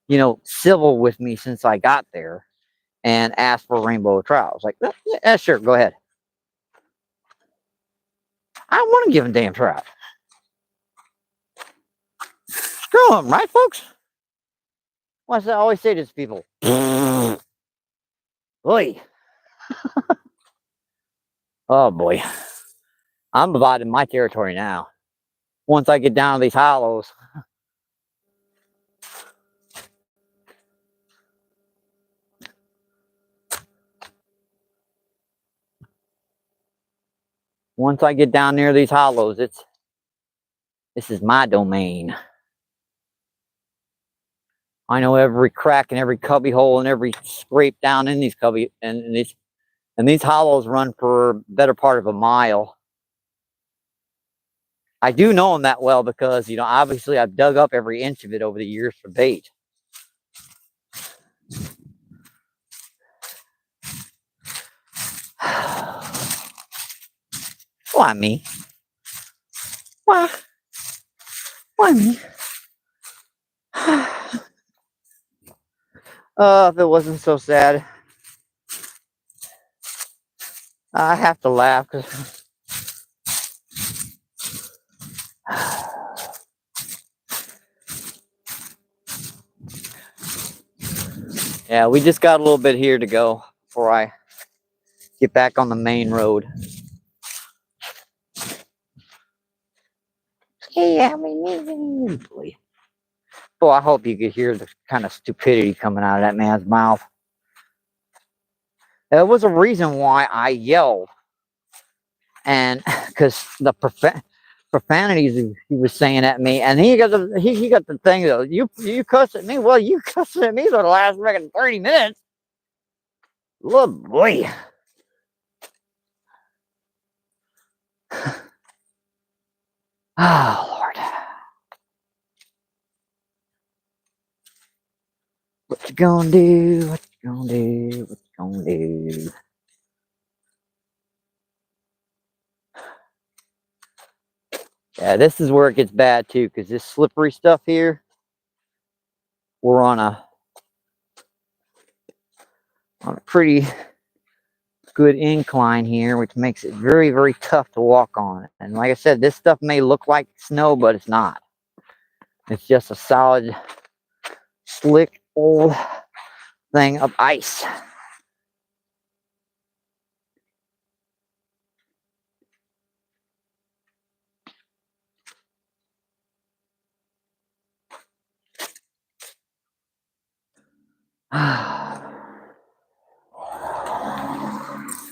you know, civil with me since I got there and asked for rainbow trout. I was like, yeah, sure, go ahead. I don't want to give him damn trout. Screw him, right, folks? What's I always say to these people? Oi. Oh boy. I'm dividing my territory now. Once I get down to these hollows. Once I get down near these hollows, this is my domain. I know every crack and every cubby hole and every scrape down in these cubby and these hollows run for a better part of a mile. I do know them that well because, you know, obviously I've dug up every inch of it over the years for bait. Why me? Why? Why me? If it wasn't so sad. I have to laugh because yeah, we just got a little bit here to go before I get back on the main road. Yeah, boy. Boy, I hope you could hear the kind of stupidity coming out of that man's mouth. There was a reason why I yelled, and because the profanities he was saying at me, and he got the thing though. You cuss at me. Well, you cussed at me for the last 30 minutes. Oh boy. Oh Lord. What you gonna do? What you gonna do? What you gonna do? Yeah, this is where it gets bad too, because this slippery stuff here, we're on a pretty good incline here, which makes it very, very tough to walk on. And like I said, this stuff may look like snow, but it's not. It's just a solid, slick, old thing of ice.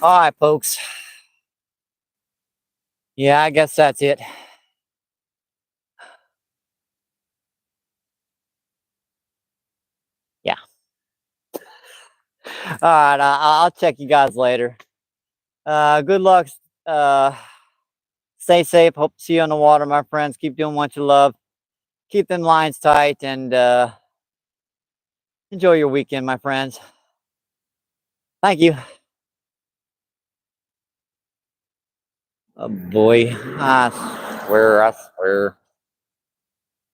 All right, folks. Yeah, I guess that's it. Yeah. All right, I'll check you guys later. Good luck. Stay safe. Hope to see you on the water, my friends. Keep doing what you love. Keep them lines tight, and enjoy your weekend, my friends. Thank you. Oh boy, I swear.